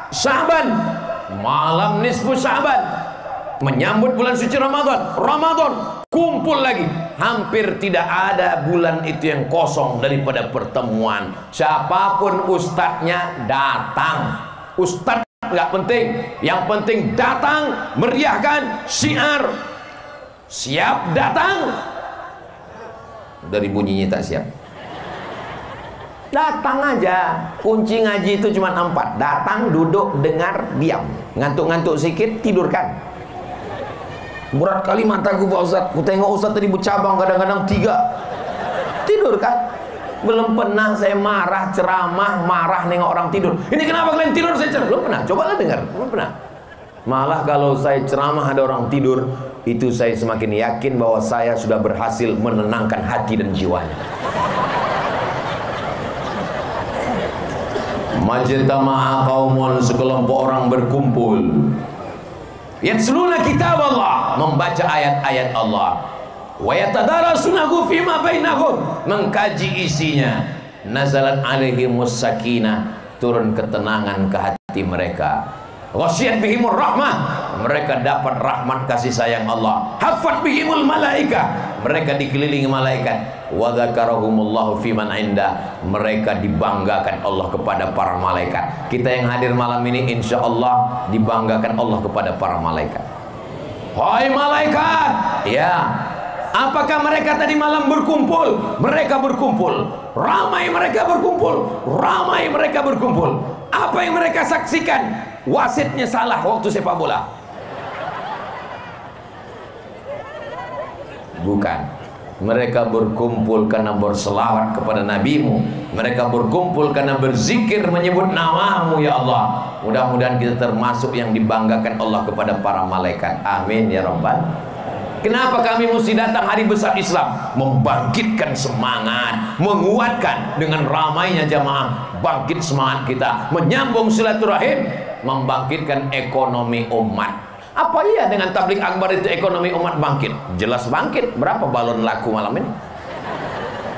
Sya'ban, malam nisfu Sya'ban, menyambut bulan suci Ramadan kumpul lagi. Hampir tidak ada bulan itu yang kosong daripada pertemuan. Siapapun ustadznya datang. Ustadz nggak penting, yang penting datang, meriahkan syiar. Siap datang, dari bunyinya tak siap. Datang aja. Kunci ngaji itu cuma 4. Datang, duduk, dengar, diam. Ngantuk-ngantuk sedikit, tidurkan. Berat kali mataku Pak Ustaz. Ku tengok Ustaz tadi bercabang kadang-kadang 3. Tidurkan. Belum pernah saya marah, ceramah, marah nengok orang tidur. Ini kenapa kalian tidur? Saya ceramah. Belum pernah. Cobalah dengar. Belum pernah. Malah kalau saya ceramah ada orang tidur, itu saya semakin yakin bahwa saya sudah berhasil menenangkan hati dan jiwanya. Majtama'a qaumun, sekelompok orang berkumpul, yatluna kitab Allah, membaca ayat-ayat Allah, wa yatadarasunahu fima bainahum, mengkaji isinya. Nazalat alaihimus sakinah, turun ketenangan ke hati mereka. Ghasyiyat bihimur rahmah, mereka dapat rahmat kasih sayang Allah. Hafat bihimul malaika, mereka dikelilingi malaikat. Wa dzakarahumullahu fiman inda, mereka dibanggakan Allah kepada para malaikat. Kita yang hadir malam ini insyaallah dibanggakan Allah kepada para malaikat. Hai malaikat, ya. Apakah mereka tadi malam berkumpul? Mereka berkumpul. Ramai mereka berkumpul. Ramai mereka berkumpul. Apa yang mereka saksikan? Wasitnya salah waktu sepak bola. Bukan. Mereka berkumpul karena berselawat kepada nabimu. Mereka berkumpul karena berzikir menyebut namamu ya Allah. Mudah-mudahan kita termasuk yang dibanggakan Allah kepada para malaikat. Amin ya Rabbal. Kenapa kami mesti datang hari besar Islam? Membangkitkan semangat, menguatkan dengan ramainya jamaah, bangkit semangat kita, menyambung silaturahim, membangkitkan ekonomi umat. Apa iya dengan tablik akbar itu ekonomi umat bangkit? Jelas bangkit. Berapa balon laku malam ini?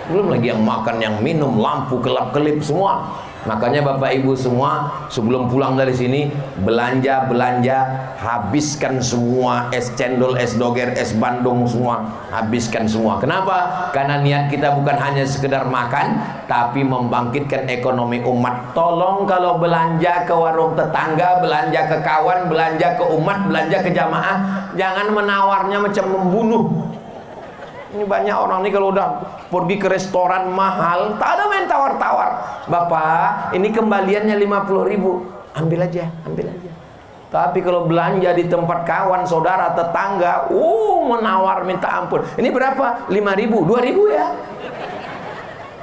Belum lagi yang makan, yang minum, lampu kelap-kelip semua. Makanya Bapak Ibu semua sebelum pulang dari sini belanja, habiskan semua es cendol, es doger, es bandung semua, habiskan semua. Kenapa? Karena niat kita bukan hanya sekedar makan, tapi membangkitkan ekonomi umat. Tolong kalau belanja ke warung tetangga, belanja ke kawan, belanja ke umat, belanja ke jamaah, jangan menawarnya macam membunuh. Ini banyak orang nih kalau udah pergi ke restoran mahal, tak ada main tawar-tawar. Bapak, ini kembaliannya 50.000. Ambil aja. Tapi kalau belanja di tempat kawan, saudara, tetangga, menawar minta ampun. Ini berapa? 5.000, 2.000 ya.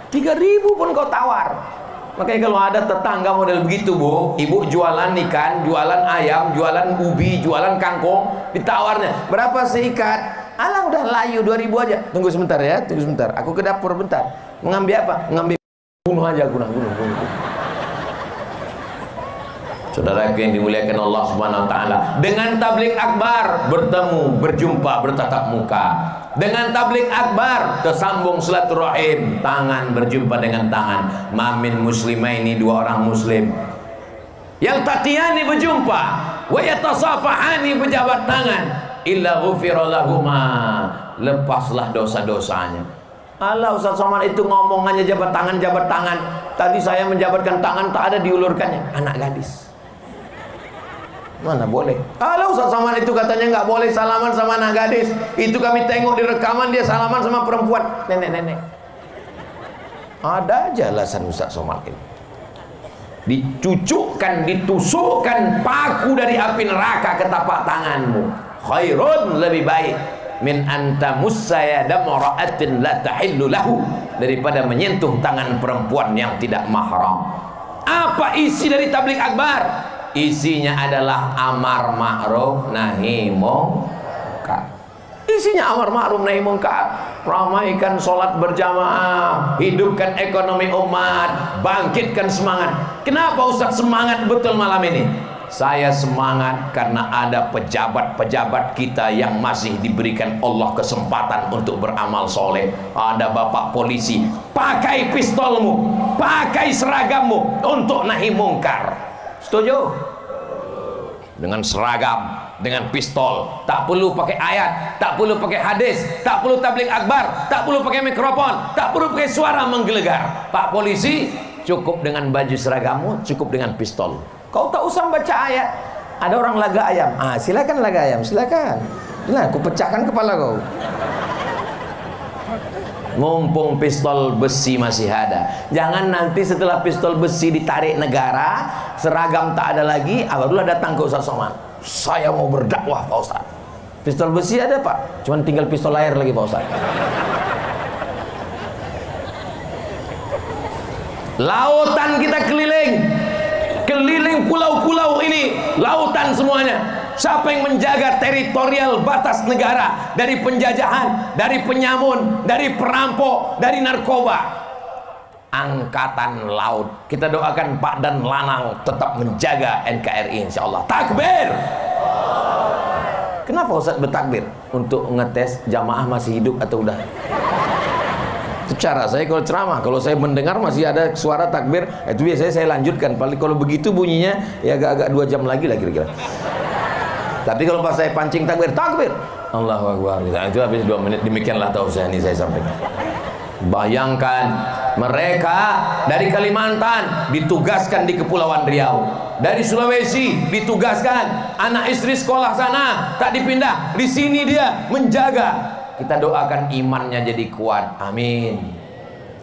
3.000 pun kau tawar. Makanya kalau ada tetangga model begitu, Bu, ibu jualan ikan, jualan ayam, jualan ubi, jualan kangkung, ditawarnya, berapa seikat? Alah udah layu 2.000 aja. Tunggu sebentar ya, tunggu sebentar. Aku ke dapur bentar. Mengambil apa? Mengambil bunuh aja, bunuh. Saudara yang dimuliakan Allah Subhanahu wa taala, dengan tablik akbar bertemu, berjumpa, bertatap muka. Dengan tablik akbar tersambung silaturahim, tangan berjumpa dengan tangan. Mamin muslimaini, 2 orang muslim. Yang taqiyani berjumpa, wa yatasafahani berjabat tangan. Illa ghufira lahuma, lepaslah dosa-dosanya. Allah, Ustaz Somad itu ngomongannya jabat tangan. Tadi saya menjabatkan tangan, tak ada diulurkannya. Anak gadis. Mana boleh? Allah, Ustaz Somad itu katanya nggak boleh salaman sama anak gadis. Itu kami tengok di rekaman dia salaman sama perempuan, nenek-nenek. Ada aja alasan Ustaz Somad ini. Dicucukkan, ditusukkan paku dari api neraka ke tapak tanganmu. Khairun, lebih baik min antamussa yada mar'atin la tahillu lahu, daripada menyentuh tangan perempuan yang tidak mahram. Apa isi dari tablik akbar? Isinya adalah amar ma'ruf nahi munkar. Isinya amar ma'ruf nahi munkar. Ramaikan sholat berjamaah, hidupkan ekonomi umat, bangkitkan semangat. Kenapa Ustaz semangat betul malam ini? Saya semangat karena ada pejabat-pejabat kita yang masih diberikan Allah kesempatan untuk beramal soleh. Ada bapak polisi, pakai pistolmu, pakai seragammu untuk nahi mungkar. Setuju? Dengan seragam, dengan pistol, tak perlu pakai ayat, tak perlu pakai hadis, tak perlu tabligh akbar, tak perlu pakai mikrofon, tak perlu pakai suara menggelegar. Pak polisi, cukup dengan baju seragammu, cukup dengan pistol. Kau tak usah baca ayat. Ada orang laga ayam, silakan laga ayam, silakan. Nah, aku pecahkan kepala kau. Mumpung pistol besi masih ada, jangan nanti setelah pistol besi ditarik negara, seragam tak ada lagi, barulah datang ke Ustaz Somad, saya mau berdakwah Pak Ustaz. Pistol besi ada Pak, cuman tinggal pistol air lagi Pak Ustaz. Lautan kita keliling pulau-pulau ini, lautan semuanya. Siapa yang menjaga teritorial batas negara dari penjajahan, dari penyamun, dari perampok, dari narkoba? Angkatan Laut. Kita doakan Pak Dan Lanang tetap menjaga NKRI insyaallah. Takbir. Kenapa Ustaz bertakbir? Untuk ngetes jamaah masih hidup atau udah? Itu cara saya kalau ceramah. Kalau saya mendengar masih ada suara takbir, itu biasanya saya lanjutkan. Paling kalau begitu bunyinya ya agak-agak 2 jam lagi lah kira-kira. Tapi kalau pas saya pancing takbir, Allahu Akbar, itu habis 2 menit. Demikianlah tausiah ini saya sampaikan. Bayangkan, mereka dari Kalimantan ditugaskan di Kepulauan Riau, dari Sulawesi ditugaskan, anak istri sekolah sana tak dipindah, di sini dia menjaga. Kita doakan imannya jadi kuat, amin.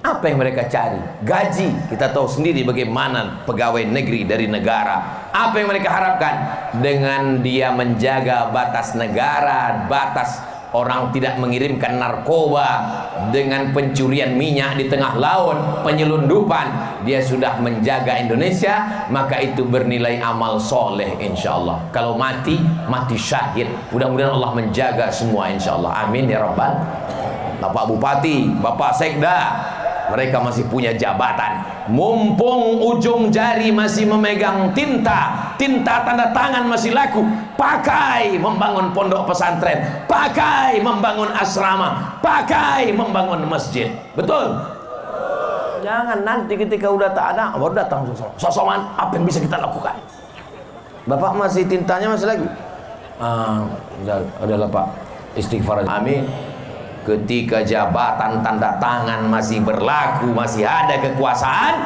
Apa yang mereka cari? Gaji. Kita tahu sendiri bagaimana pegawai negeri dari negara. Apa yang mereka harapkan? Dengan dia menjaga batas negara, batas orang tidak mengirimkan narkoba, dengan pencurian minyak di tengah laut, penyelundupan, dia sudah menjaga Indonesia, maka itu bernilai amal soleh insyaallah. Kalau mati, mati syahid. Mudah-mudahan Allah menjaga semua insyaallah, amin ya rabbal. Bapak Bupati, Bapak Sekda, mereka masih punya jabatan. Mumpung ujung jari masih memegang tinta tanda tangan masih laku, pakai membangun pondok pesantren, pakai membangun asrama, pakai membangun masjid. Betul? Jangan nanti ketika udah tak ada baru datang sosokan, apa yang bisa kita lakukan? Bapak masih tintanya masih lagi? Adalah Pak, istighfar. Amin. Ketika jabatan tanda tangan masih berlaku, masih ada kekuasaan,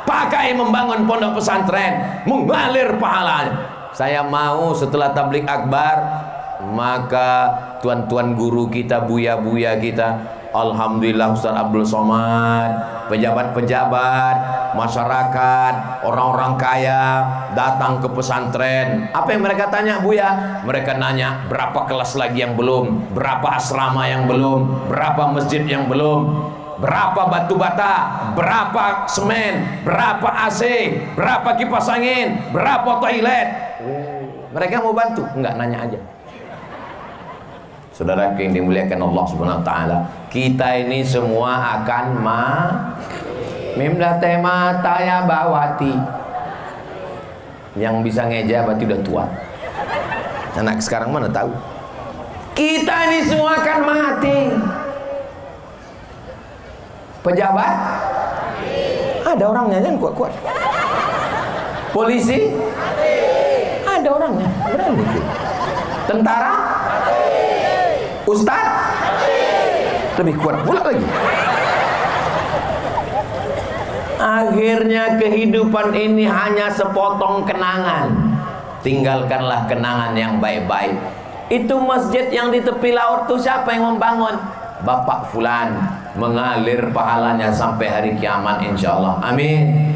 pakai membangun pondok pesantren, mengalir pahalanya. Saya mau setelah tabligh akbar, maka tuan-tuan guru kita, buya-buya kita, alhamdulillah Ustaz Abdul Somad, pejabat-pejabat, masyarakat, orang-orang kaya datang ke pesantren. Apa yang mereka tanya, Buya? Mereka nanya berapa kelas lagi yang belum, berapa asrama yang belum, berapa masjid yang belum, berapa batu bata, berapa semen, berapa AC, berapa kipas angin, berapa toilet. Mereka mau bantu? Enggak, nanya aja. Saudara yang dimuliakan Allah Subhanahu wa taala, kita ini semua akan mimda tema taya bawati. Yang bisa ngeja berarti udah tua. Anak sekarang mana tahu? Kita ini semua akan mati. Pejabat? Ada orangnya yang kuat-kuat. Polisi? Ada orangnya, berani. Tentara? Ustaz? Lebih kuat pula lagi. Akhirnya kehidupan ini hanya sepotong kenangan. Tinggalkanlah kenangan yang baik-baik. Itu masjid yang di tepi laut itu siapa yang membangun? Bapak Fulan. Mengalir pahalanya sampai hari kiamat insyaallah, amin.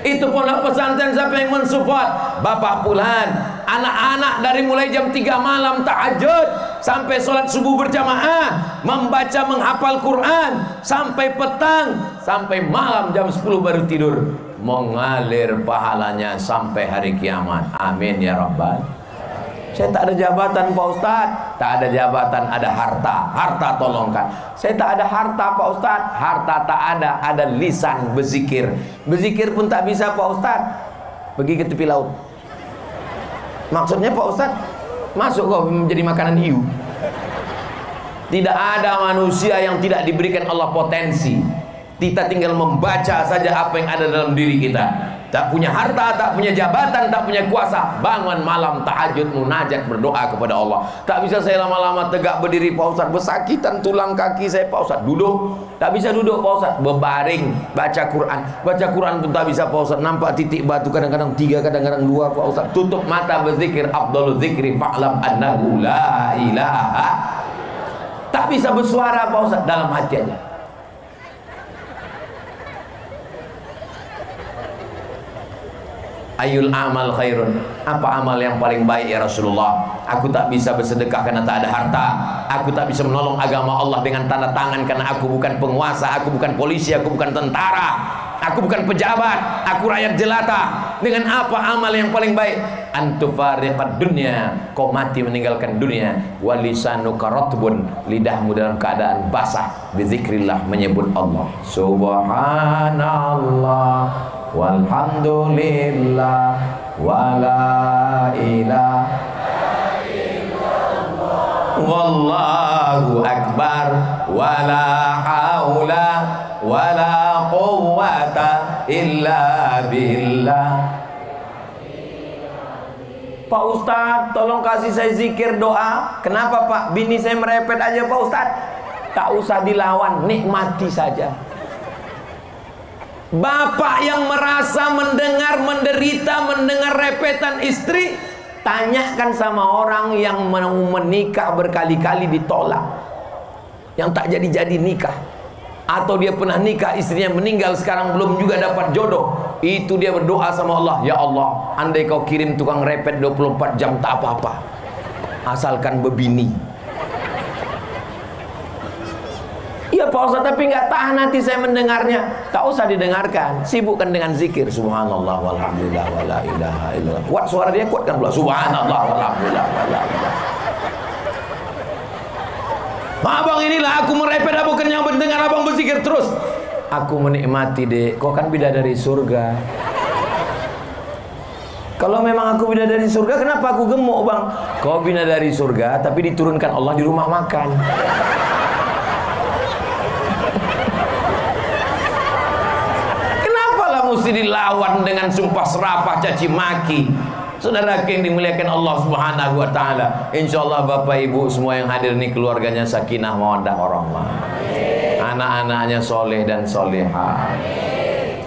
Itu pondok pesantren siapa yang mensupport? Bapak Fulan. Anak-anak dari mulai jam 3 malam tahajud sampai sholat subuh berjamaah, membaca menghafal Quran sampai petang, sampai malam jam 10 baru tidur, mengalir pahalanya sampai hari kiamat, amin ya rabbal. Saya tak ada jabatan Pak Ustaz, tak ada jabatan, ada harta tolongkan. Saya tak ada harta Pak Ustaz, harta tak ada lisan berzikir. Berzikir pun tak bisa Pak Ustaz, pergi ke tepi laut. Maksudnya Pak Ustaz, masuk kok menjadi makanan hiu. Tidak ada manusia yang tidak diberikan Allah potensi. Kita tinggal membaca saja apa yang ada dalam diri kita. tak punya harta, tak punya jabatan, tak punya kuasa, bangun malam tahajud munajat berdoa kepada Allah. Tak bisa saya lama-lama tegak berdiri Pak Ustaz, bersakitan tulang kaki saya Pak Ustaz. Duduk, tak bisa duduk Pak Ustaz, berbaring baca Quran. Baca Quran pun tak bisa Pak Ustaz, nampak titik batu kadang-kadang 3, kadang-kadang 2 Pak Ustaz. Tutup mata berzikir, afdhalul zikri fa'lam annahu la ilaha. Tak bisa bersuara Pak Ustaz, dalam hati aja. Ayul amal khairun, apa amal yang paling baik ya Rasulullah? Aku tak bisa bersedekah karena tak ada harta. Aku tak bisa menolong agama Allah dengan tanda tangan karena aku bukan penguasa, aku bukan polisi, aku bukan tentara, aku bukan pejabat, aku rakyat jelata. Dengan apa amal yang paling baik? Antufariqad dunya, kau mati meninggalkan dunia. Walisanuka ratbun, lidahmu dalam keadaan basah, bizikrillah, menyebut Allah. Subhanallah walhamdulillah wala ilaha illallah wallahu akbar wala haula wala quwwata illa billah. Pak Ustadz, tolong kasih saya zikir doa. Kenapa Pak? Bini saya merepet aja Pak Ustadz. Tak usah dilawan, nikmati saja. Bapak yang merasa mendengar menderita, mendengar repetan istri, tanyakan sama orang yang mau menikah berkali-kali ditolak, yang tak jadi-jadi nikah, atau dia pernah nikah istrinya meninggal sekarang belum juga dapat jodoh. Itu dia berdoa sama Allah, ya Allah, andai kau kirim tukang repet 24 jam tak apa-apa, asalkan bebini. Iya Pak Ustaz, tapi nggak tahan hati saya mendengarnya. Tak usah didengarkan, sibukkan dengan zikir. Subhanallah walhamdulillah wala ilaha illallah. Kuat suara dia, kuatkan pula. Subhanallah walhamdulillah wala ilaha. Abang, inilah aku merepet, aku kenyang mendengar abang berzikir terus. Aku menikmati dek, kau kan bidadari surga. Kalau memang aku bidadari surga, kenapa aku gemuk bang? Kau bidadari surga, tapi diturunkan Allah di rumah makan. Mesti dilawan dengan sumpah serapah, caci maki. Saudara yang dimuliakan Allah Subhanahu wa taala, insyaallah Bapak Ibu semua yang hadir ini keluarganya sakinah mawaddah warahmah, anak-anaknya soleh dan solehah,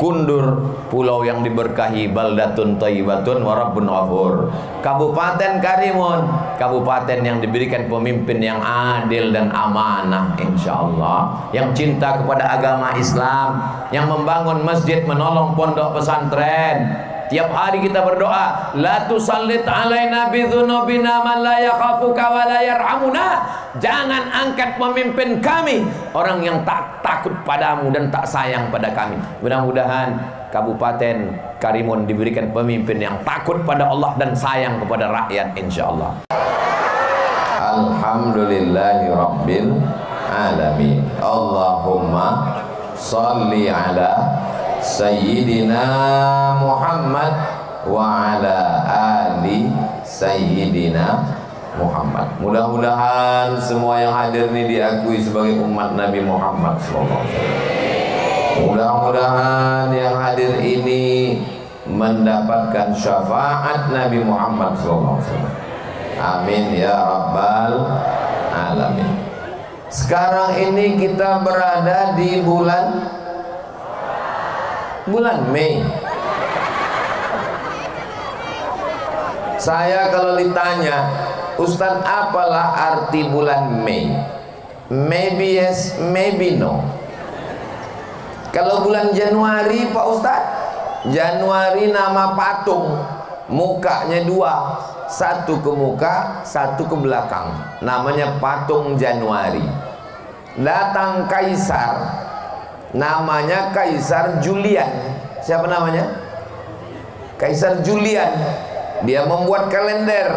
kundur pulau yang diberkahi, baldatun thayyibatun wa rabbun ghafur. Kabupaten Karimun, kabupaten yang diberikan pemimpin yang adil dan amanah insyaallah, yang cinta kepada agama Islam, yang membangun masjid, menolong pondok pesantren. Tiap hari kita berdoa, la tusallit alaina bidzunubina man la yakhafuka wa la yarhamuna. Jangan angkat pemimpin kami orang yang tak takut padamu dan tak sayang pada kami. Mudah-mudahan Kabupaten Karimun diberikan pemimpin yang takut pada Allah dan sayang kepada rakyat insyaallah. Alhamdulillahi rabbil alamin. Allahumma salli ala Sayyidina Muhammad wa ala ali Sayyidina Muhammad. Mudah-mudahan semua yang hadir ini diakui sebagai umat Nabi Muhammad SAW. Mudah-mudahan yang hadir ini mendapatkan syafaat Nabi Muhammad SAW. Amin ya rabbal alamin. Sekarang ini kita berada di bulan Mei. Saya kalau ditanya, Ustaz, apalah arti bulan Mei? Maybe yes, maybe no. Kalau bulan Januari Pak Ustaz, Januari nama patung, mukanya 2, satu ke muka, satu ke belakang, namanya patung Januari. Datang kaisar, namanya Kaisar Julian. Siapa namanya? Kaisar Julian. Dia membuat kalender.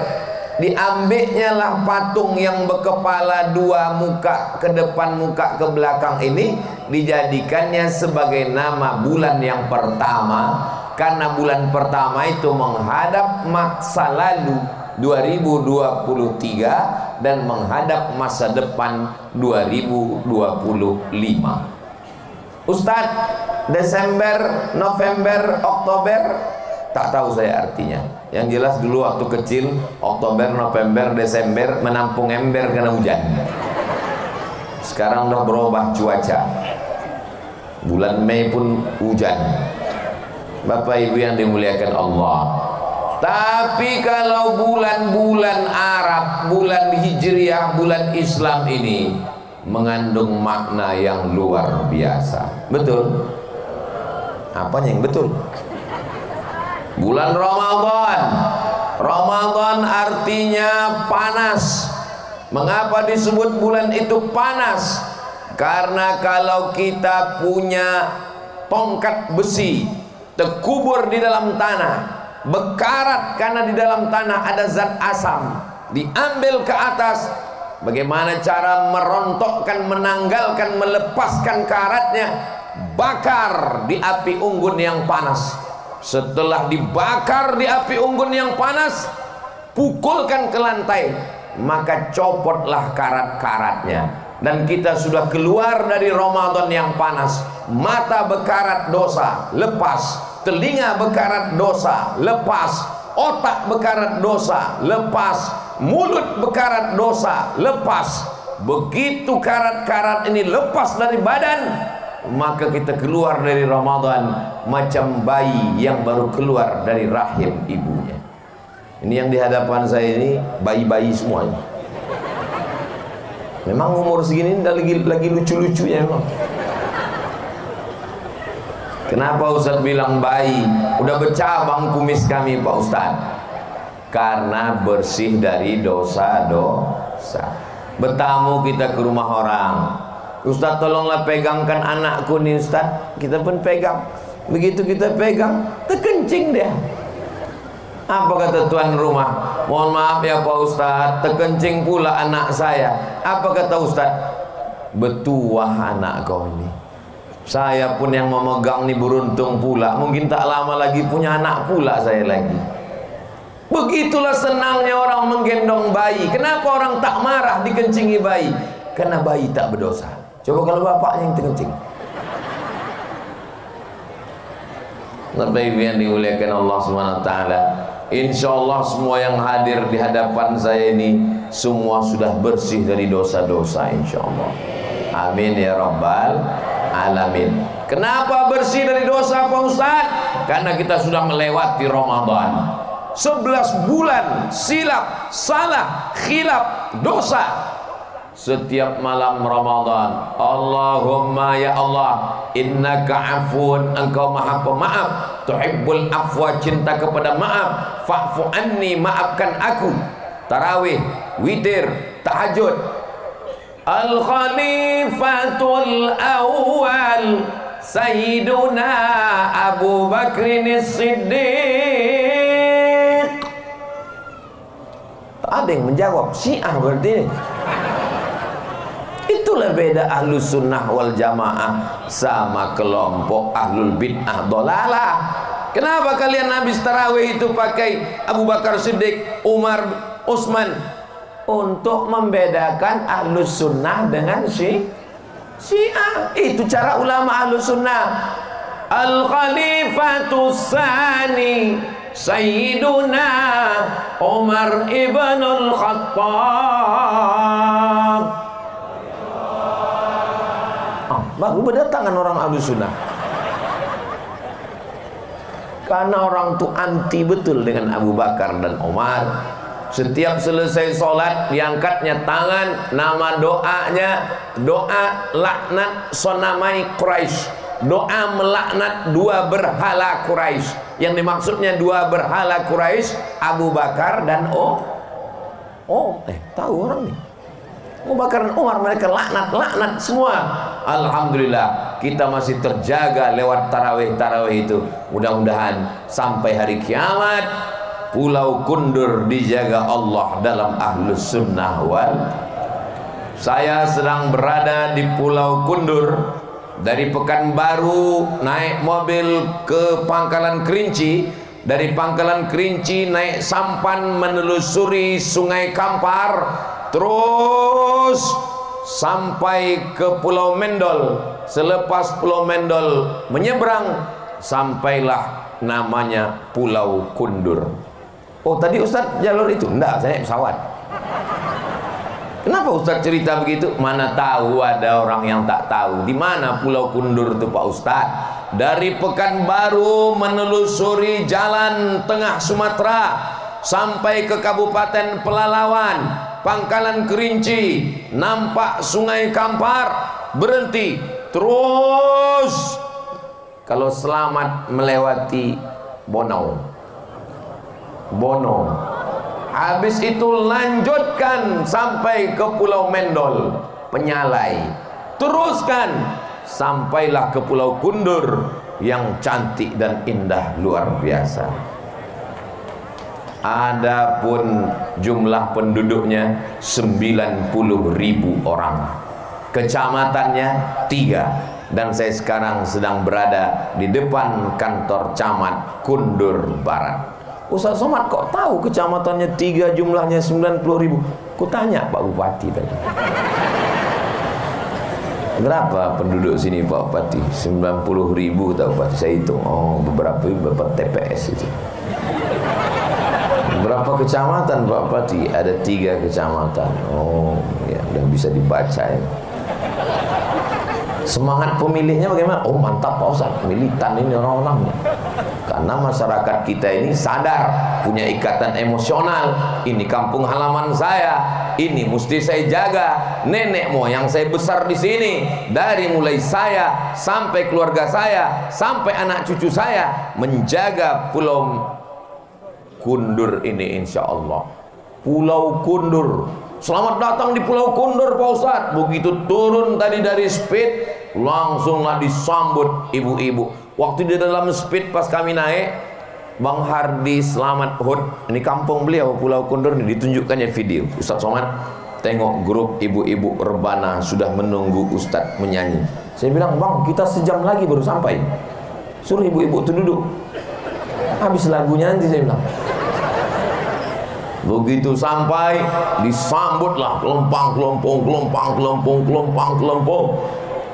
Diambilnya lah patung yang berkepala 2, muka ke depan, muka ke belakang ini, dijadikannya sebagai nama bulan yang pertama, karena bulan pertama itu menghadap masa lalu 2023 dan menghadap masa depan 2025. Ustadz, Desember, November, Oktober, tak tahu saya artinya. Yang jelas dulu waktu kecil, Oktober, November, Desember menampung ember karena hujan. Sekarang udah berubah cuaca. Bulan Mei pun hujan. Bapak Ibu yang dimuliakan Allah. Tapi kalau bulan-bulan Arab, bulan Hijriah, bulan Islam ini mengandung makna yang luar biasa. Betul? Apanya yang betul? Bulan Ramadan. Ramadan artinya panas. Mengapa disebut bulan itu panas? Karena kalau kita punya tongkat besi terkubur di dalam tanah, bekarat karena di dalam tanah ada zat asam, diambil ke atas, bagaimana cara merontokkan, menanggalkan, melepaskan karatnya? Bakar di api unggun yang panas. Setelah dibakar di api unggun yang panas, pukulkan ke lantai, maka copotlah karat-karatnya. Dan kita sudah keluar dari Ramadan yang panas. Mata bekarat dosa, lepas. Telinga bekarat dosa, lepas. Otak bekarat dosa, lepas. Mulut bekarat dosa, lepas. Begitu karat-karat ini lepas dari badan, maka kita keluar dari Ramadan macam bayi yang baru keluar dari rahim ibunya. Ini yang di hadapan saya ini bayi-bayi semuanya. Memang umur segini lagi lucu-lucunya memang. Kenapa Ustaz bilang bayi? Udah bercabang kumis kami Pak Ustaz. Karena bersih dari dosa-dosa. Bertamu kita ke rumah orang, Ustaz tolonglah pegangkan anakku nih Ustaz. Kita pun pegang. Begitu kita pegang, terkencing dia. Apa kata tuan rumah? Mohon maaf ya Pak Ustaz, terkencing pula anak saya. Apa kata Ustaz? Betuah anak kau ini. Saya pun yang memegang nih beruntung pula. Mungkin tak lama lagi punya anak pula saya lagi. Begitulah senangnya orang menggendong bayi. Kenapa orang tak marah dikencingi bayi? Karena bayi tak berdosa. Coba kalau bapaknya yang terkencing. Bapak Ibu yang dimuliakan Allah SWT, insya Allah semua yang hadir di hadapan saya ini semua sudah bersih dari dosa-dosa, insya Allah. Amin ya Rabbal Alamin. Kenapa bersih dari dosa Pak Ustaz? Karena kita sudah melewati Ramadan. 11 bulan silap, salah, khilaf, dosa. Setiap malam Ramadan, Allahumma ya Allah, innaka afun, engkau maha pemaaf, tuhibbul afwa, cinta kepada maaf, fa'fu anni, maafkan aku. Tarawih, witir, tahajud. Al-Khalifatul Awwal Sayyiduna Abu Bakrin As-Siddiq. Ada yang menjawab, Syiah berarti. Itulah beda ahlus sunnah wal jamaah sama kelompok ahlul bid'ah dolalah. Kenapa kalian habis tarawih itu pakai Abu Bakar Siddiq, Umar, Utsman? Untuk membedakan ahlus sunnah dengan Syiah. Itu cara ulama ahlus sunnah. Al-Khalifatus Tsani Sayyiduna Umar ibnul Khattab. Baru berdatangan orang Ahlus Sunnah. Karena orang itu anti betul dengan Abu Bakar dan Umar. Setiap selesai sholat diangkatnya tangan, nama doanya doa laknat sonamai Quraisy, doa melaknat dua berhala Quraisy. Yang dimaksudnya dua berhala Quraisy, Abu Bakar dan tahu orang nih, Abu Bakar dan Umar, mereka laknat semua. Alhamdulillah kita masih terjaga lewat tarawih itu. Mudah-mudahan sampai hari kiamat Pulau Kundur dijaga Allah dalam ahlus sunnah wal. Saya sedang berada di Pulau Kundur. Dari Pekanbaru naik mobil ke Pangkalan Kerinci. Dari Pangkalan Kerinci naik sampan menelusuri Sungai Kampar, terus sampai ke Pulau Mendol. Selepas Pulau Mendol menyeberang, sampailah namanya Pulau Kundur. Oh, tadi Ustaz jalur itu? Enggak, saya pesawat. Kenapa Ustaz cerita begitu? Mana tahu ada orang yang tak tahu di mana Pulau Kundur itu Pak Ustaz. Dari Pekanbaru menelusuri jalan tengah Sumatera sampai ke Kabupaten Pelalawan, Pangkalan Kerinci, nampak Sungai Kampar, berhenti, terus kalau selamat melewati Bono, habis itu lanjutkan sampai ke Pulau Mendol, Penyalai, teruskan sampailah ke Pulau Kundur yang cantik dan indah luar biasa. Adapun jumlah penduduknya 90.000 orang, kecamatannya 3, dan saya sekarang sedang berada di depan kantor camat Kundur Barat. Ustaz Somad kok tahu kecamatannya 3, jumlahnya 90.000? Ku tanya Pak Bupati tadi. Berapa penduduk sini Pak Bupati? 90.000 tak Bupati? Saya hitung. Oh, beberapa TPS itu. Berapa kecamatan Pak Bupati? Ada 3 kecamatan. Oh, ya udah bisa dibaca ya. Semangat pemilihnya bagaimana? Oh, mantap Pak Ustaz, militan ini orang-orangnya. Karena masyarakat kita ini sadar, punya ikatan emosional. Ini kampung halaman saya, ini mesti saya jaga. Nenek moyang saya besar di sini, dari mulai saya sampai keluarga saya, sampai anak cucu saya, menjaga Pulau Kundur ini insya Allah. Pulau Kundur, selamat datang di Pulau Kundur Pak Ustaz. Begitu turun tadi dari speed, langsunglah disambut ibu-ibu. Waktu di dalam speed pas kami naik, Bang Hardi Selamat Hud, ini kampung beliau Pulau Kundur, ini ditunjukkannya video. Ustaz Somad tengok grup ibu-ibu rebana sudah menunggu Ustaz menyanyi. Saya bilang, Bang, kita sejam lagi baru sampai. Suruh ibu-ibu itu duduk, habis lagunya nanti, saya bilang. Begitu sampai, disambutlah kelompang.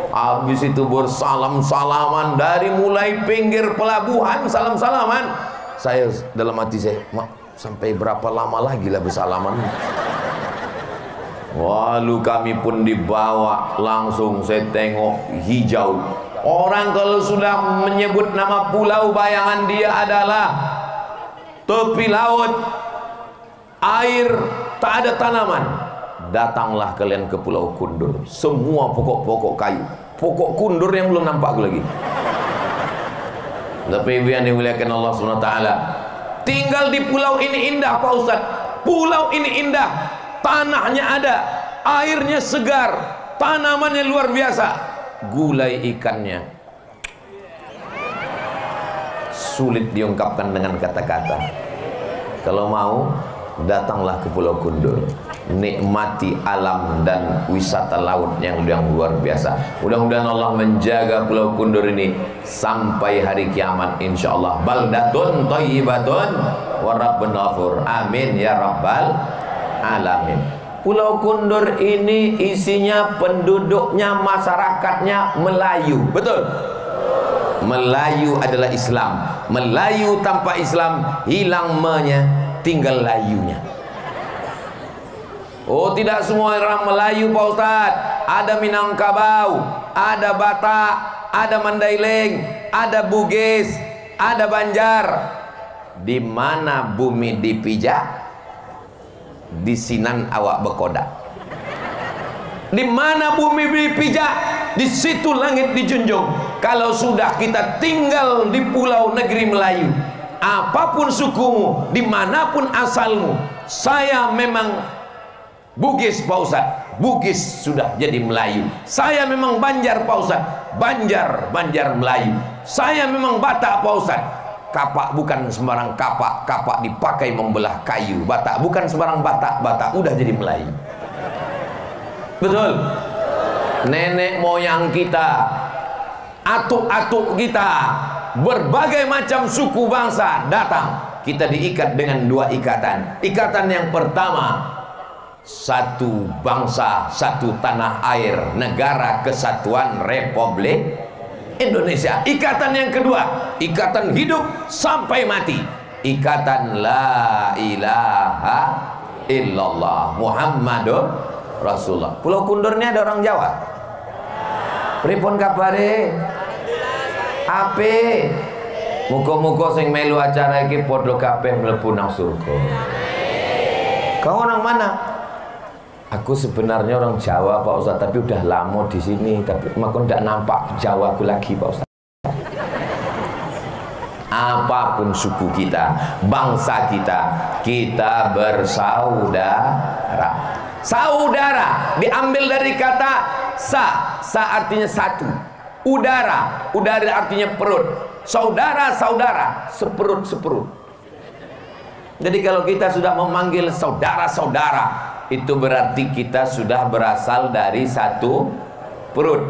Habis itu bersalam-salaman dari mulai pinggir pelabuhan, salam-salaman. Saya dalam hati saya, sampai berapa lama lagi lah bersalaman? Lalu kami pun dibawa langsung, saya tengok hijau. Orang kalau sudah menyebut nama pulau, bayangan dia adalah tepi laut, air, tak ada tanaman. Datanglah kalian ke Pulau Kundur, semua pokok-pokok kayu, pokok kundur yang belum nampak lagi. Tapi ibu yang dimuliakan Allah SWT, tinggal di pulau ini indah Pak Ustaz. Pulau ini indah, tanahnya ada, airnya segar, tanamannya luar biasa. Gulai ikannya sulit diungkapkan dengan kata-kata. Kalau mau, datanglah ke Pulau Kundur, nikmati alam dan wisata laut yang luar biasa. Mudah-mudahan Allah menjaga Pulau Kundur ini sampai hari kiamat insyaallah. Baldatun thayyibatun wa rabbun ghafur. Amin ya rabbal alamin. Pulau Kundur ini isinya penduduknya, masyarakatnya Melayu. Betul? Melayu adalah Islam. Melayu tanpa Islam hilang me-nya, tinggal layunya. Oh, tidak semua orang Melayu Pak Ustaz. Ada Minangkabau, ada Batak, ada Mandailing, ada Bugis, ada Banjar. Di mana bumi dipijak, di sinan awak bekodak. Di mana bumi dipijak, di situ langit dijunjung. Kalau sudah kita tinggal di pulau negeri Melayu, apapun sukumu, dimanapun asalmu, saya memang Bugis Pak Ustaz, Bugis sudah jadi Melayu. Saya memang Banjar Pak Ustaz, Banjar Melayu. Saya memang Batak Pak Ustaz. Kapak bukan sembarang kapak, kapak dipakai membelah kayu. Batak bukan sembarang Batak, Batak udah jadi Melayu. Betul? Nenek moyang kita, atuk-atuk kita, berbagai macam suku bangsa datang. Kita diikat dengan 2 ikatan. Ikatan yang pertama, satu bangsa, satu tanah air, negara kesatuan Republik Indonesia. Ikatan yang kedua, ikatan hidup sampai mati, ikatan la ilaha illallah Muhammadur Rasulullah. Pulau Kundur ini ada orang Jawa? Pripun kabare? Ape? Muga-muga sing melu acara iki padha kabeh mlebu nang surga. Kau orang mana? Aku sebenarnya orang Jawa Pak Ustaz, tapi udah lama di sini, tapi makanya tidak nampak Jawa aku lagi Pak Ustaz. Apapun suku kita, bangsa kita, kita bersaudara. Saudara diambil dari kata sa artinya satu. Udara artinya perut. Saudara, seperut. Jadi kalau kita sudah memanggil saudara-saudara, itu berarti kita sudah berasal dari satu perut.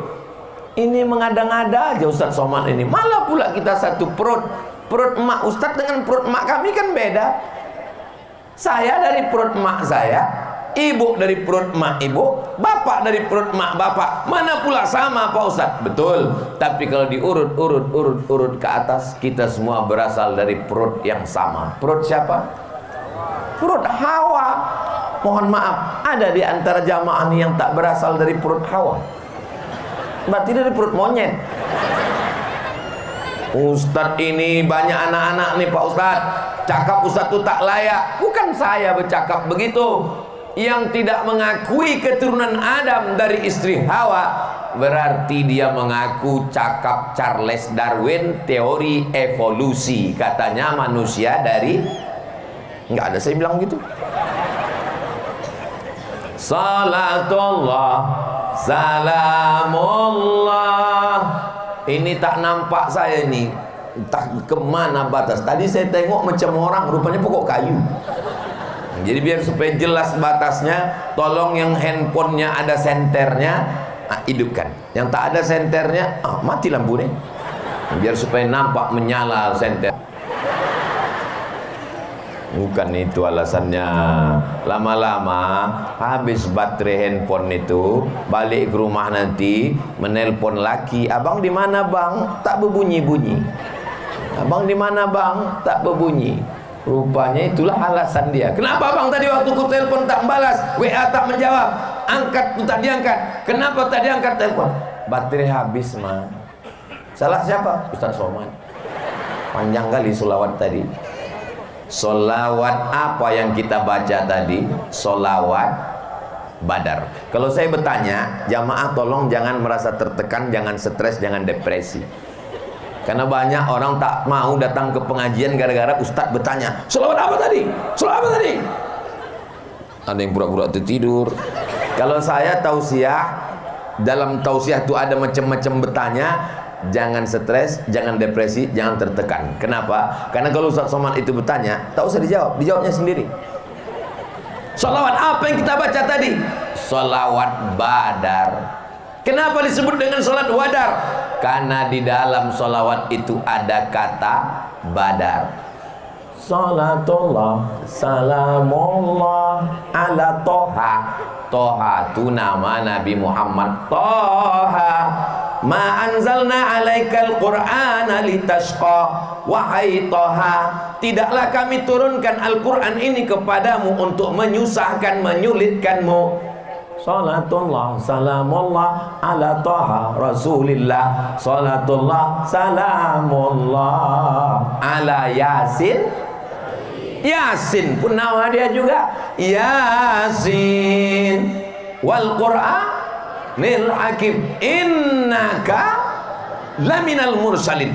Ini mengada-ngada aja Ustadz Somad ini. Malah pula kita satu perut. Perut emak Ustadz dengan perut emak kami kan beda. Saya dari perut emak saya, ibu dari perut emak ibu, bapak dari perut emak bapak. Mana pula sama Pak Ustadz? Betul. Tapi kalau diurut ke atas, kita semua berasal dari perut yang sama. Perut siapa? Perut Hawa. Mohon maaf, ada di antara jamaah ini yang tak berasal dari perut Hawa. Berarti dari perut monyet. Ustadz ini banyak anak-anak nih Pak Ustadz. Cakap Ustadz itu tak layak. Bukan saya bercakap begitu. Yang tidak mengakui keturunan Adam dari istri Hawa, berarti dia mengaku cakap Charles Darwin, teori evolusi. Katanya manusia dari... Nggak ada saya bilang gitu. Salatullah, salamullah. Ini tak nampak saya ini, entah kemana batas. Tadi saya tengok macam orang, rupanya pokok kayu. Jadi biar supaya jelas batasnya, tolong yang handphonenya ada senternya, hidupkan. Yang tak ada senternya, mati lampunya. Biar supaya nampak menyala senter. Bukan itu alasannya. Lama-lama habis baterai handphone itu, balik ke rumah nanti menelpon laki, abang di mana bang? Tak berbunyi-bunyi. Abang di mana bang? Tak berbunyi. Rupanya itulah alasan dia. Kenapa bang tadi waktu ku telepon tak membalas, WA tak menjawab, angkat tu tak diangkat? Kenapa tak diangkat telepon? Baterai habis mah. Salah siapa? Ustaz Somad. Panjang kali solawat tadi. Solawat apa yang kita baca tadi? Solawat Badar. Kalau saya bertanya, jamaah tolong jangan merasa tertekan, jangan stres, jangan depresi. Karena banyak orang tak mau datang ke pengajian gara-gara ustadz bertanya, solawat apa tadi? Solawat apa tadi? Ada yang pura-pura tertidur. Kalau saya tausiah, dalam tausiah itu ada macam-macam bertanya. Jangan stres, jangan depresi, jangan tertekan. Kenapa? Karena kalau Ustaz Somad itu bertanya, tak usah dijawab, dijawabnya sendiri. Salawat apa yang kita baca tadi? Salawat Badar. Kenapa disebut dengan salat Badar? Karena di dalam salawat itu ada kata Badar. Salatullah, salamullah ala Toha. Toha itu nama Nabi Muhammad. Toha, ma anzalna alaikal qur'ana litashqa. Wahai Toha, tidaklah kami turunkan Al-Quran ini kepadamu untuk menyusahkan, menyulitkanmu. Salatullah, salamullah ala Toha Rasulillah. Salatullah, salamullah ala Yasin. Yasin pun nama dia juga. Yasin wal Qur'anil Hakim, innaka laminal mursalin.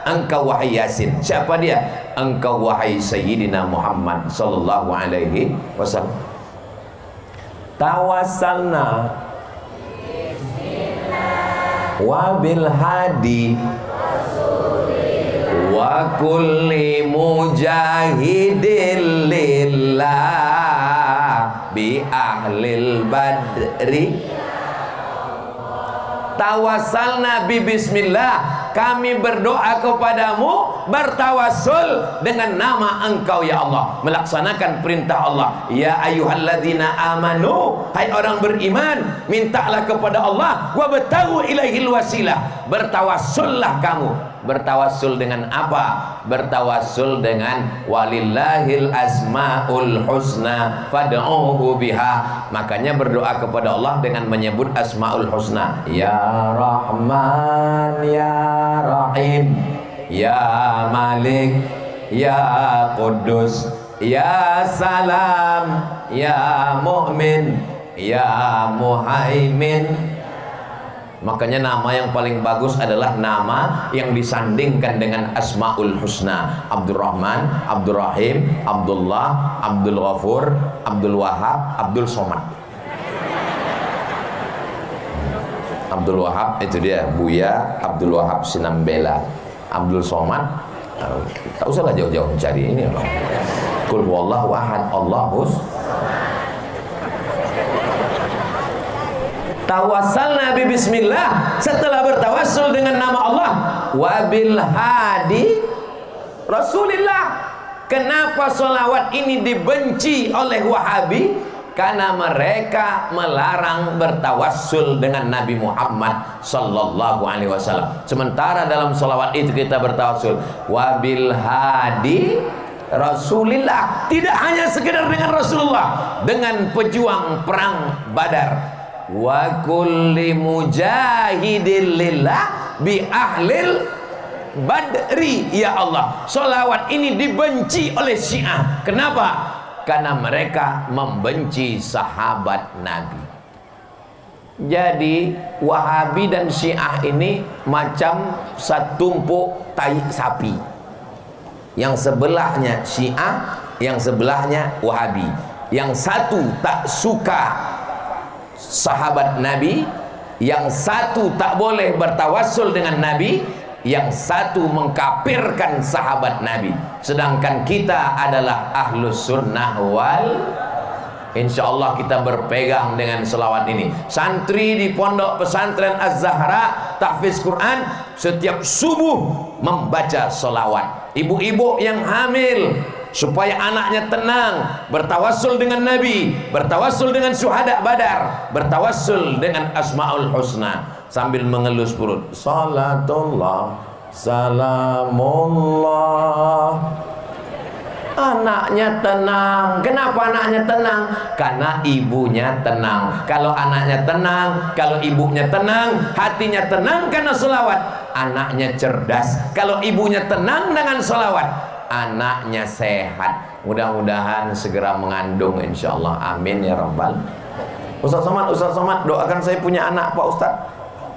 Engkau wahai Yasin. Siapa dia? Engkau wahai Sayyidina Muhammad sallallahu alaihi wasallam. Tawassalna wa bil hadi wa kulli mujahidin lillah bi ahlil badri. Tawassalna bi bismillah, kami berdoa kepadamu, bertawassul dengan nama Engkau ya Allah, melaksanakan perintah Allah. Ya ayyuhalladzina amanu, hai orang beriman, mintalah kepada Allah, wabtaghu ilaihil wasilah, bertawassullah kamu. Bertawassul dengan apa? Bertawassul dengan walillahil asmaul husna fad'uhu biha. Makanya berdoa kepada Allah dengan menyebut asmaul husna. Ya Rahman, Ya Rahim, Ya Malik, Ya Quddus, Ya Salam, Ya Mu'min, Ya Muhaimin. Makanya nama yang paling bagus adalah nama yang disandingkan dengan Asmaul Husna. Abdul Rahman, Abdul Rahim, Abdullah, Abdul Ghafur, Abdul Wahab, Abdul Somad. Abdul Wahab itu dia, Buya Abdul Wahab Sinambela. Abdul Somad, tak usahlah jauh-jauh cari ini loh. Qul huwallahu ahad, Allahus. Tawassalna bi bismillah, setelah bertawassul dengan nama Allah, wabil hadi Rasulillah. Kenapa solawat ini dibenci oleh Wahabi? Karena mereka melarang bertawassul dengan Nabi Muhammad sallallahu alaihi wasallam. Sementara dalam solawat itu kita bertawassul wabil hadi Rasulillah, tidak hanya sekedar dengan Rasulullah, dengan pejuang perang Badar. Wa kulli mujahidin lillah bi ahlil badri. Ya Allah, solawat ini dibenci oleh Syiah. Kenapa? Karena mereka membenci sahabat Nabi. Jadi Wahabi dan Syiah ini macam satumpuk tai sapi. Yang sebelahnya Syiah, yang sebelahnya Wahabi. Yang satu tak suka sahabat Nabi, yang satu tak boleh bertawassul dengan Nabi, yang satu mengkafirkan sahabat Nabi. Sedangkan kita adalah ahlus sunnah wal, insyaallah kita berpegang dengan selawat ini. Santri di pondok pesantren Az-Zahra tahfiz Quran setiap subuh membaca selawat. Ibu-ibu yang hamil supaya anaknya tenang, bertawassul dengan Nabi, bertawassul dengan syuhada Badar, bertawassul dengan Asmaul Husna sambil mengelus perut. Salatullah, salamullah. Anaknya tenang. Kenapa anaknya tenang? Karena ibunya tenang. Kalau anaknya tenang, kalau ibunya tenang, hatinya tenang karena selawat, anaknya cerdas. Kalau ibunya tenang dengan selawat, anaknya sehat. Mudah-mudahan segera mengandung insyaallah. Amin ya rabbal. Ustaz Somad, doakan saya punya anak Pak Ustaz.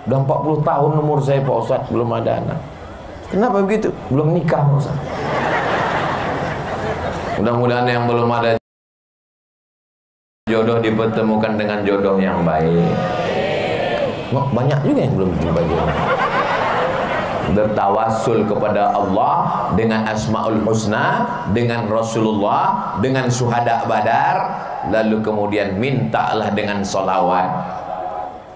Udah 40 tahun umur saya Pak Ustaz, belum ada anak. Kenapa begitu? Belum nikah Pak Ustaz. Mudah-mudahan yang belum ada jodoh dipertemukan dengan jodoh yang baik. Banyak juga yang belum jumpa jodoh. Bertawassul kepada Allah dengan Asmaul Husna, dengan Rasulullah, dengan syuhada Badar, lalu kemudian mintalah dengan solawat.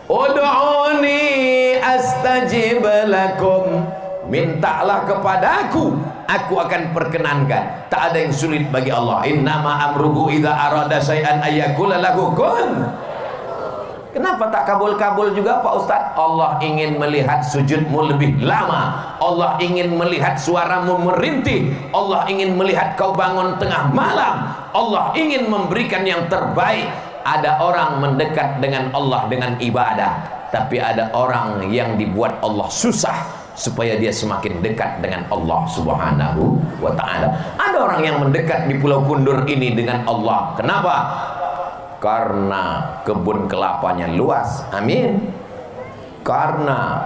Ud'uni astajib lakum, mintalah kepadaku, aku akan perkenankan. Tak ada yang sulit bagi Allah. Innama amruhu idza arada syai'an ayyakula lahu kun. Kenapa tak kabul-kabul juga Pak Ustaz? Allah ingin melihat sujudmu lebih lama. Allah ingin melihat suaramu merintih. Allah ingin melihat kau bangun tengah malam. Allah ingin memberikan yang terbaik. Ada orang mendekat dengan Allah dengan ibadah, tapi ada orang yang dibuat Allah susah supaya dia semakin dekat dengan Allah Subhanahu wa ta'ala. Ada orang yang mendekat di Pulau Kundur ini dengan Allah. Kenapa? Karena kebun kelapanya luas. Amin. Karena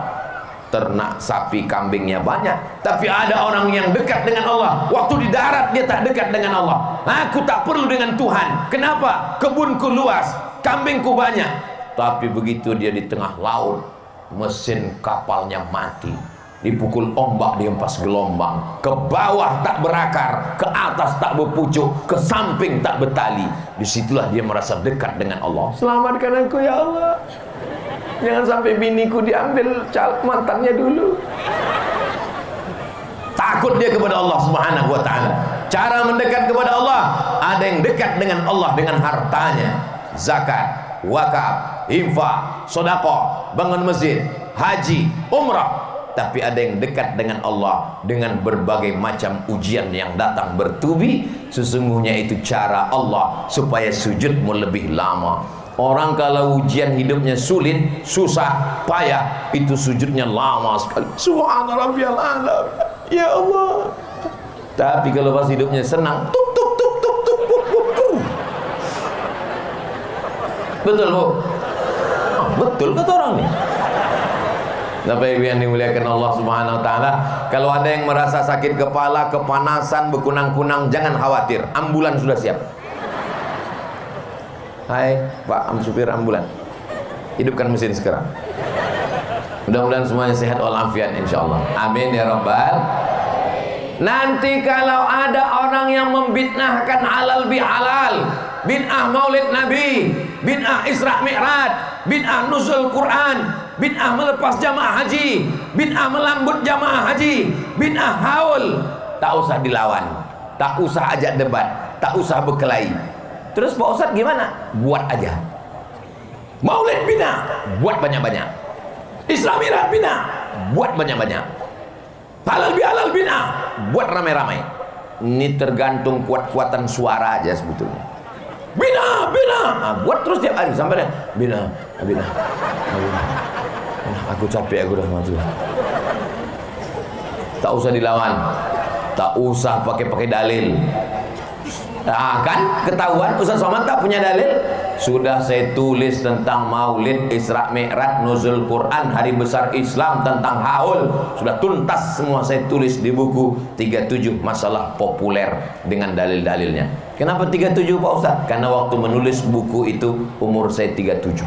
ternak sapi kambingnya banyak. Tapi ada orang yang dekat dengan Allah. Waktu di darat dia tak dekat dengan Allah. Aku tak perlu dengan Tuhan. Kenapa? Kebunku luas, kambingku banyak. Tapi begitu dia di tengah laut, mesin kapalnya mati, dipukul ombak, dihempas gelombang, ke bawah tak berakar, ke atas tak berpucuk, ke samping tak bertali. Disitulah dia merasa dekat dengan Allah. Selamatkan aku ya Allah, jangan sampai biniku diambil mantannya dulu. takut dia kepada Allah Subhanahu wa ta'ala. Cara mendekat kepada Allah, ada yang dekat dengan Allah dengan hartanya, zakat, wakaf, infak, sedekah, bangun masjid, haji, umrah. Tapi ada yang dekat dengan Allah dengan berbagai macam ujian yang datang bertubi. Sesungguhnya itu cara Allah supaya sujudmu lebih lama. Orang kalau ujian hidupnya sulit, susah, payah, itu sujudnya lama sekali. Subhana rabbiyal a'la. Ya Allah. Tapi kalau pas hidupnya senang, tuk tuk tuk tuk tuk tuk tuk tuk. Betul bu? Oh, betul kata orang nih. Bapak Ibu yang dimuliakan Allah Subhanahu wa ta'ala, kalau ada yang merasa sakit kepala, kepanasan, berkunang-kunang, jangan khawatir, ambulan sudah siap. Hai Pak supir ambulan, hidupkan mesin sekarang. Mudah-mudahan semuanya sehat walafiat insyaallah. Amin ya rabbal. Nanti kalau ada orang yang membid'ahkan halal bihalal, bid'ah maulid nabi, bid'ah Isra Mi'raj, bid'ah nuzul Quran, bid'ah melepas jamaah haji, bid'ah melambut jamaah haji, bid'ah haul, tak usah dilawan, tak usah ajak debat, tak usah berkelahi. Terus Pak Ustadz gimana? Buat aja. Maulid bid'ah, buat banyak-banyak. Isra Mi'raj bid'ah, buat banyak-banyak. Halal bihalal bid'ah, buat ramai-ramai. Ini tergantung kuat-kuatan suara aja sebetulnya. Bina, buat terus tiap hari sampai deh. Bina. Aku capek, aku udah mati. Tak usah dilawan, tak usah pakai dalil. Nah, kan ketahuan Ustaz Somad tak punya dalil. Sudah saya tulis tentang Maulid, Isra Mi'raj, nuzul Quran, hari besar Islam, tentang haul, sudah tuntas semua saya tulis di buku 37 masalah populer dengan dalil-dalilnya. Kenapa 37 Pak Ustaz? Karena waktu menulis buku itu umur saya 37.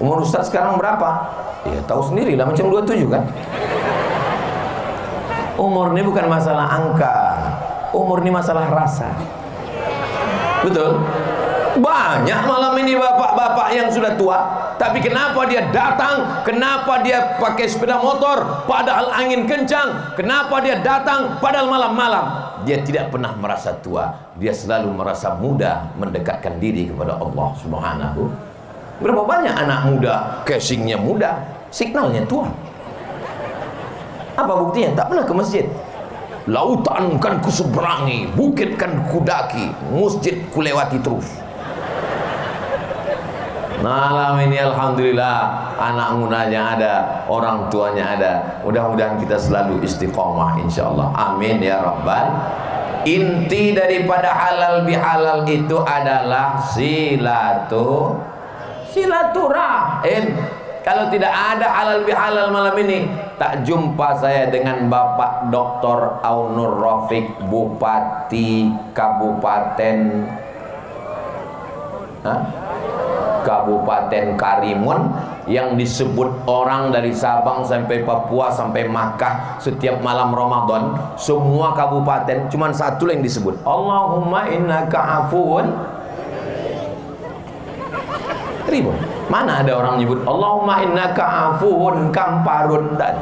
Umur Ustaz sekarang berapa? Ya tahu sendiri lah, macam 27 kan. Umur ini bukan masalah angka, umur ini masalah rasa. Betul? Banyak malam ini bapak-bapak yang sudah tua, tapi kenapa dia datang? Kenapa dia pakai sepeda motor padahal angin kencang? Kenapa dia datang padahal malam-malam? Dia tidak pernah merasa tua, dia selalu merasa muda, mendekatkan diri kepada Allah Subhanahu. Berapa banyak anak muda, casingnya muda, signalnya tua. Apa buktinya? Tak pernah ke masjid. Lautan kan kuseberangi, bukit kan kudaki, masjid kulewati terus. Malam ini alhamdulillah anak mudanya ada, orang tuanya ada. Mudah-mudahan kita selalu istiqomah insyaallah. Amin ya rabbal. Inti daripada halal bihalal itu adalah silaturahim. Kalau tidak ada halal bihalal malam ini, tak jumpa saya dengan Bapak Dr. Aunur Rafiq, Bupati Kabupaten Kabupaten Karimun, yang disebut orang dari Sabang sampai Papua sampai Makkah setiap malam Ramadan, semua kabupaten cuman satu yang disebut, Allahumma innaka afuun ribu. Mana ada orang nyebut Allahumma innaka afuun kamparun? Tak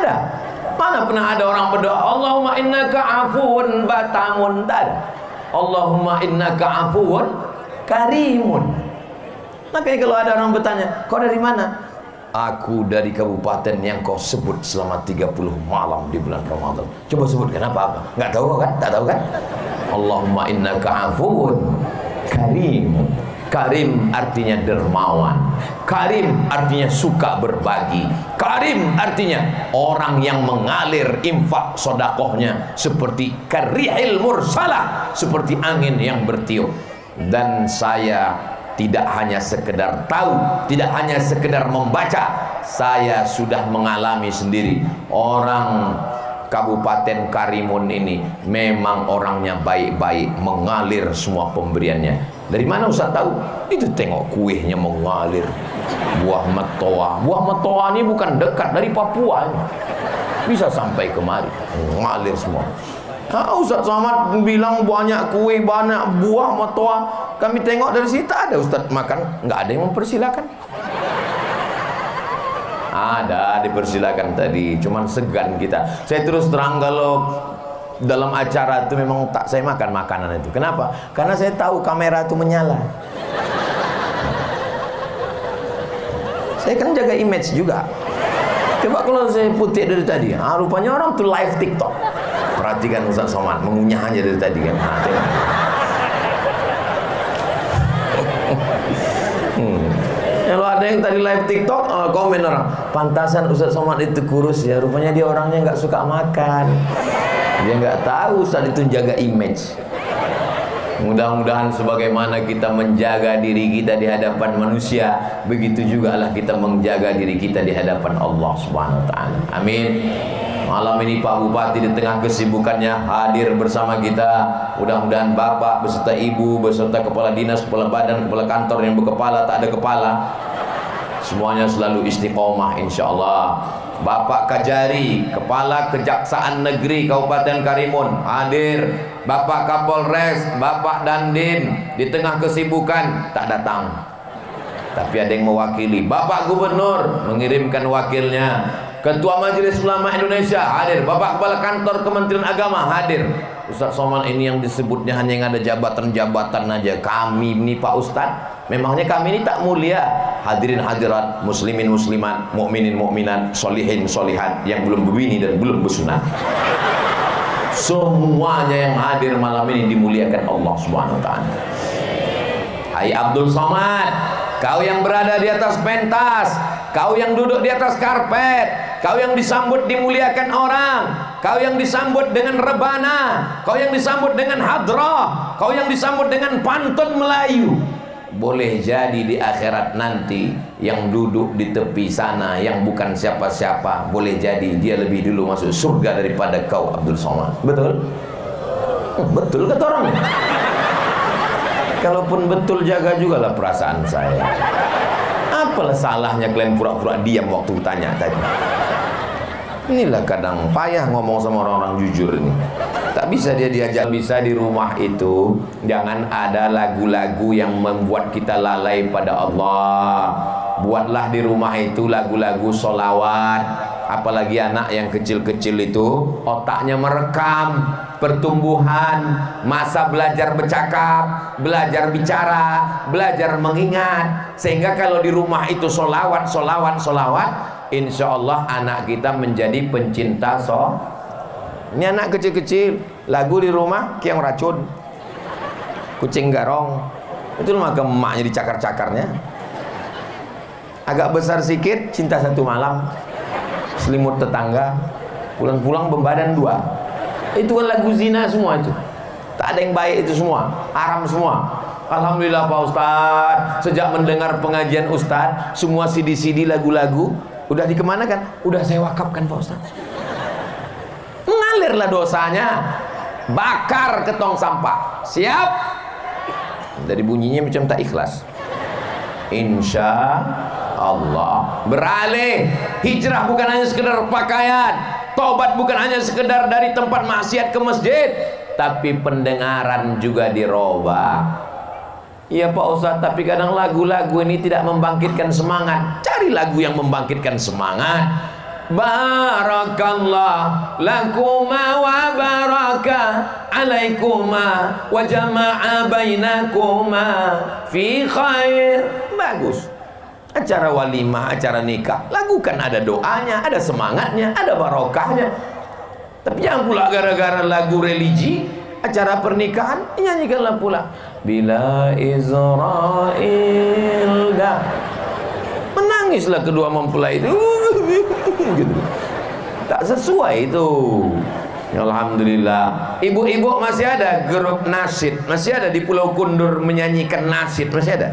ada. Mana pernah ada orang berdoa Allahumma innaka afuun batamun? Tak ada. Allahumma innaka afuun karimun. Makanya kalau ada orang bertanya, kau dari mana? Aku dari kabupaten yang kau sebut selama 30 malam di bulan Ramadan. Coba sebutkan apa? Nggak tahu kan? Tak tahu kan? Allahumma innaka afuun karim. Karim artinya dermawan, karim artinya suka berbagi, karim artinya orang yang mengalir infak sodakohnya seperti karihil mursalah, seperti angin yang bertiup. Dan saya tidak hanya sekedar tahu, tidak hanya sekedar membaca, saya sudah mengalami sendiri. Orang Kabupaten Karimun ini memang orangnya baik-baik, mengalir semua pemberiannya. Dari mana Ustaz tahu? Itu tengok kuihnya mengalir. Buah metoa. Buah metoa ini bukan dekat dari Papua. Bisa sampai kemari. Mengalir semua. Ustaz Somad bilang banyak kuih, banyak buah metoa. Kami tengok dari situ ada Ustaz makan. Nggak ada yang mempersilakan. Ada, dipersilakan tadi. Cuman segan kita. Saya terus terang kalau dalam acara itu memang tak saya makan makanan itu. Kenapa? Karena saya tahu kamera itu menyala. Saya kan jaga image juga. Coba kalau saya putih dari tadi, rupanya orang tuh live TikTok. Perhatikan Ustaz Somad, mengunyah aja dari tadi kan. Kalau ada yang tadi live TikTok, komen orang, pantasan Ustaz Somad itu kurus ya. Rupanya dia orangnya nggak suka makan. Dia nggak tahu Ustaz itu jaga image. Mudah-mudahan sebagaimana kita menjaga diri kita di hadapan manusia, begitu juga lah kita menjaga diri kita di hadapan Allah Subhanahu wa taala. Amin. Malam ini Pak Bupati di tengah kesibukannya hadir bersama kita. Mudah-mudahan Bapak beserta Ibu, beserta kepala dinas, kepala badan, kepala kantor yang berkepala tak ada kepala, semuanya selalu istiqomah insyaallah. Bapak Kajari, Kepala Kejaksaan Negeri Kabupaten Karimun hadir. Bapak Kapolres, Bapak Dandim di tengah kesibukan tak datang, tapi ada yang mewakili. Bapak Gubernur mengirimkan wakilnya. Ketua Majelis Ulama Indonesia hadir. Bapak Kepala Kantor Kementerian Agama hadir. Ustaz Somad ini yang disebutnya hanya yang ada jabatan-jabatan aja. Kami ini Pak Ustadz, memangnya kami ini tak mulia? Hadirin hadirat, muslimin muslimat, mukminin mukminat, solihin solihat yang belum berbini dan belum bersunat, semuanya yang hadir malam ini dimuliakan Allah Subhanahu wa taala. Hai Abdul Somad, kau yang berada di atas pentas, kau yang duduk di atas karpet, kau yang disambut dimuliakan orang, kau yang disambut dengan rebana, kau yang disambut dengan hadrah, kau yang disambut dengan pantun Melayu. Boleh jadi di akhirat nanti yang duduk di tepi sana yang bukan siapa-siapa, boleh jadi dia lebih dulu masuk surga daripada kau Abdul Somad. Betul? Betul kata orang. Kalaupun betul, jaga juga lah perasaan saya. Apalah salahnya kalian pura-pura diam waktu tanya tadi? Inilah kadang payah ngomong sama orang-orang jujur ini. Tak bisa dia diajak. Bisa di rumah itu jangan ada lagu-lagu yang membuat kita lalai pada Allah. Buatlah di rumah itu lagu-lagu solawat. Apalagi anak yang kecil-kecil itu otaknya merekam pertumbuhan, masa belajar bercakap, belajar bicara, belajar mengingat. Sehingga kalau di rumah itu solawat, insya Allah anak kita menjadi pencinta Ini anak kecil-kecil, lagu di rumah kiang racun, kucing garong, itu mah emaknya dicakar-cakarnya. Agak besar sikit, cinta satu malam, selimut tetangga, pulang-pulang bebadan dua. Itu kan lagu zina semua itu. Tak ada yang baik itu semua, haram semua. Alhamdulillah Pak Ustadz, sejak mendengar pengajian Ustadz, semua CD-CD lagu-lagu udah dikemanakan? Udah saya wakafkan Pak Ustadz. Mengalirlah dosanya, bakar ke tong sampah. Siap? Dari bunyinya macam tak ikhlas. Insya Allah beralih. Hijrah bukan hanya sekedar pakaian, tobat bukan hanya sekedar dari tempat maksiat ke masjid, tapi pendengaran juga dirubah. Iya Pak Ustadz, tapi kadang lagu-lagu ini tidak membangkitkan semangat. Cari lagu yang membangkitkan semangat. Barakallah lakuma wa baraka alaikuma wa jama'a bainakuma fi khair. Bagus. Acara walimah, acara nikah, lagu kan ada doanya, ada semangatnya, ada barokahnya. Tapi jangan pula gara-gara lagu religi, acara pernikahan nyanyikanlah pula bila Israel dah. Menangislah kedua mempelai itu. Gitu. Tak sesuai itu. Alhamdulillah. Ibu-ibu masih ada grup nasyid, masih ada di Pulau Kundur menyanyikan nasyid, masih ada.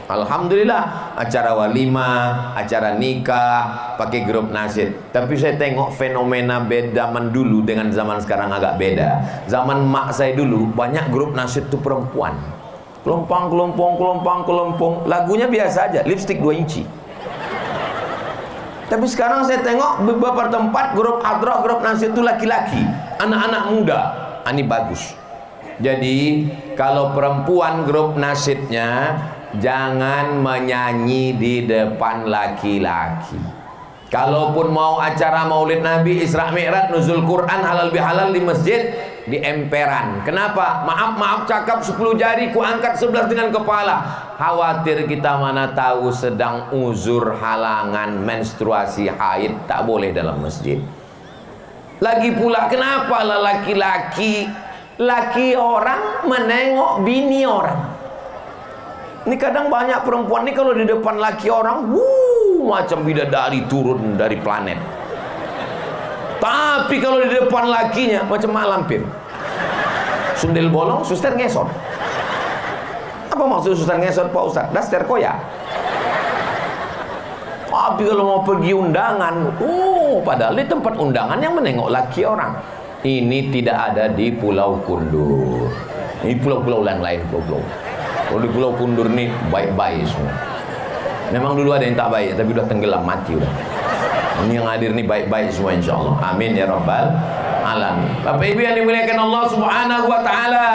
Alhamdulillah, acara walimah, acara nikah pakai grup nasyid. Tapi saya tengok fenomena beda zaman dulu dengan zaman sekarang agak beda. Zaman mak saya dulu banyak grup nasyid itu perempuan. Kelompang, kelompong, lagunya biasa aja, lipstick 2 inci. Tapi sekarang saya tengok beberapa tempat grup hadrah, grup nasyid itu laki-laki, anak-anak muda. Ini bagus. Jadi kalau perempuan grup nasyidnya jangan menyanyi di depan laki-laki. Kalaupun mau acara maulid Nabi, Isra Mi'raj, nuzul Quran, halal bihalal di masjid, di emperan. Kenapa? Maaf cakap 10 jari, ku angkat 11 dengan kepala. Khawatir kita mana tahu sedang uzur, halangan, menstruasi, haid, tak boleh dalam masjid. Lagi pula kenapa laki orang menengok bini orang? Ini kadang banyak perempuan nih kalau di depan laki orang, macam bidadari turun dari planet. Tapi kalau di depan lakinya macam mak lampir. Sundel bolong, suster ngesot. Apa maksud suster ngesot, Pak Ustaz? Daster koyak. Tapi kalau mau pergi undangan, padahal di tempat undangan yang menengok laki orang. Ini tidak ada di Pulau Kundur. Ini pulau-pulau lain, pulau-pulau. Kalau di Pulau Kundur nih baik-baik semua. Memang dulu ada yang tak baik, tapi udah tenggelam, mati udah. Ini yang hadir nih baik-baik semua insyaallah. Amin ya rabbal alamin. Bapak Ibu yang dimuliakan Allah Subhanahu wa taala,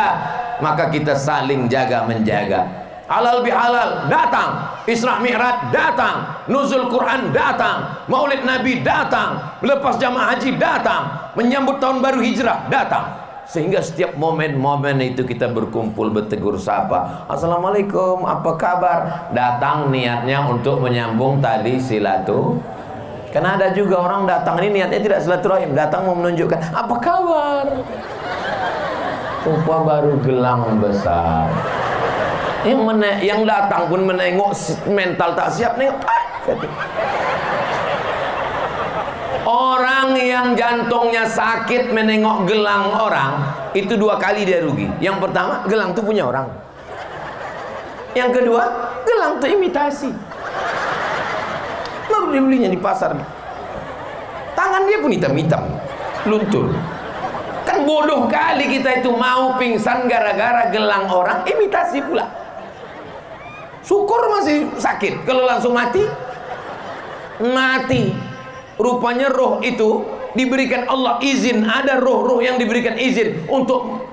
maka kita saling jaga menjaga. Halal bihalal datang, Isra Mi'raj datang, nuzul Quran datang, Maulid Nabi datang, lepas jamaah haji datang, menyambut tahun baru hijrah datang. Sehingga setiap momen-momen itu kita berkumpul, bertegur sapa, assalamualaikum, apa kabar? Datang niatnya untuk menyambung tali silaturahim. Karena ada juga orang datang ini niatnya tidak silaturahim, datang mau menunjukkan apa kabar. Rupa baru gelang besar. Yang datang pun menengok mental tak siap nengok. Orang yang jantungnya sakit menengok gelang orang, itu 2 kali dia rugi. Yang pertama, gelang itu punya orang. Yang kedua, gelang itu imitasi. Baru dibelinya di pasar. Tangan dia pun hitam-hitam, luntur. Kan bodoh kali kita itu mau pingsan gara-gara gelang orang imitasi pula. Syukur masih sakit, kalau langsung mati, mati. Rupanya roh itu diberikan Allah izin. Ada roh-roh yang diberikan izin untuk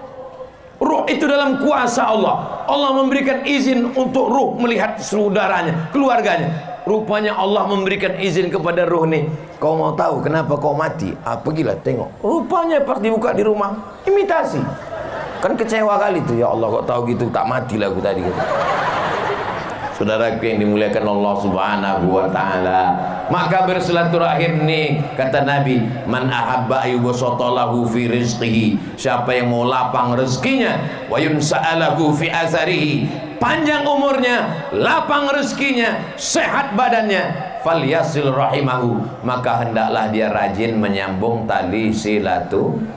roh itu dalam kuasa Allah. Allah memberikan izin untuk roh melihat saudaranya, keluarganya. Rupanya Allah memberikan izin kepada roh nih, kau mau tahu kenapa kau mati? Pergilah tengok. Rupanya pas dibuka di rumah, imitasi. Kan kecewa kali tuh, ya Allah kok tahu gitu, tak matilah aku tadi gitu. Saudaraku yang dimuliakan Allah Subhanahu wa taala, maka bersilaturahim nih kata Nabi, man ahabba ayyubsatalahu fi rizqihi, siapa yang mau lapang rezekinya, wa yunsa'alahu fi asarihi, panjang umurnya, lapang rezekinya, sehat badannya, falyasil rahimahu, maka hendaklah dia rajin menyambung tali silaturahim.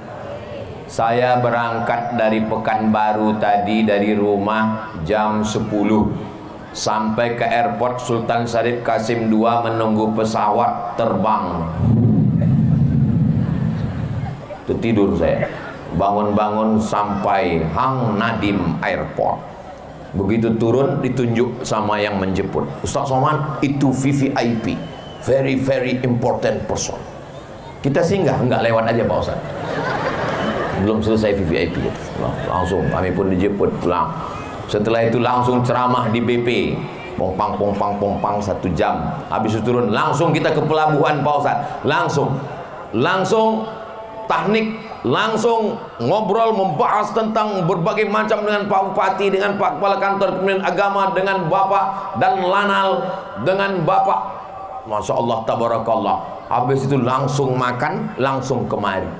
Saya berangkat dari Pekanbaru tadi, dari rumah jam 10 sampai ke airport Sultan Syarif Qasim II menunggu pesawat terbang. Tertidur saya, bangun-bangun sampai Hang Nadim Airport. Begitu turun ditunjuk sama yang menjemput, Ustaz Somad itu VVIP, very very important person. Kita singgah, enggak lewat aja Pak Ustaz. Belum selesai VVIP gitu. Langsung kami pun dijemput pulang. Setelah itu langsung ceramah di BP, pompang 1 jam. Habis itu turun, langsung kita ke pelabuhan Pak Ustaz. Langsung teknik, langsung ngobrol, membahas tentang berbagai macam dengan Pak Bupati, dengan Pak Kepala Kantor Kementerian Agama, dengan Bapak dan Lanal, dengan Bapak. Masya Allah, tabarakallah. Habis itu langsung makan, langsung kemari.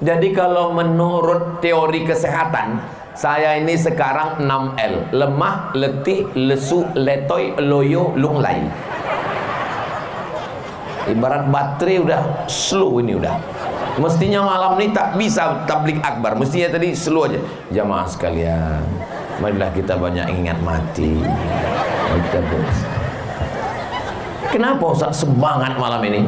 Jadi kalau menurut teori kesehatan, saya ini sekarang 6L, lemah, letih, lesu, letoy, loyo, lunglai. Ibarat baterai udah slow ini udah. Mestinya malam ini tak bisa tablik akbar, mestinya tadi slow aja. Jamaah sekalian, marilah kita banyak ingat mati. Kenapa Ustaz semangat malam ini?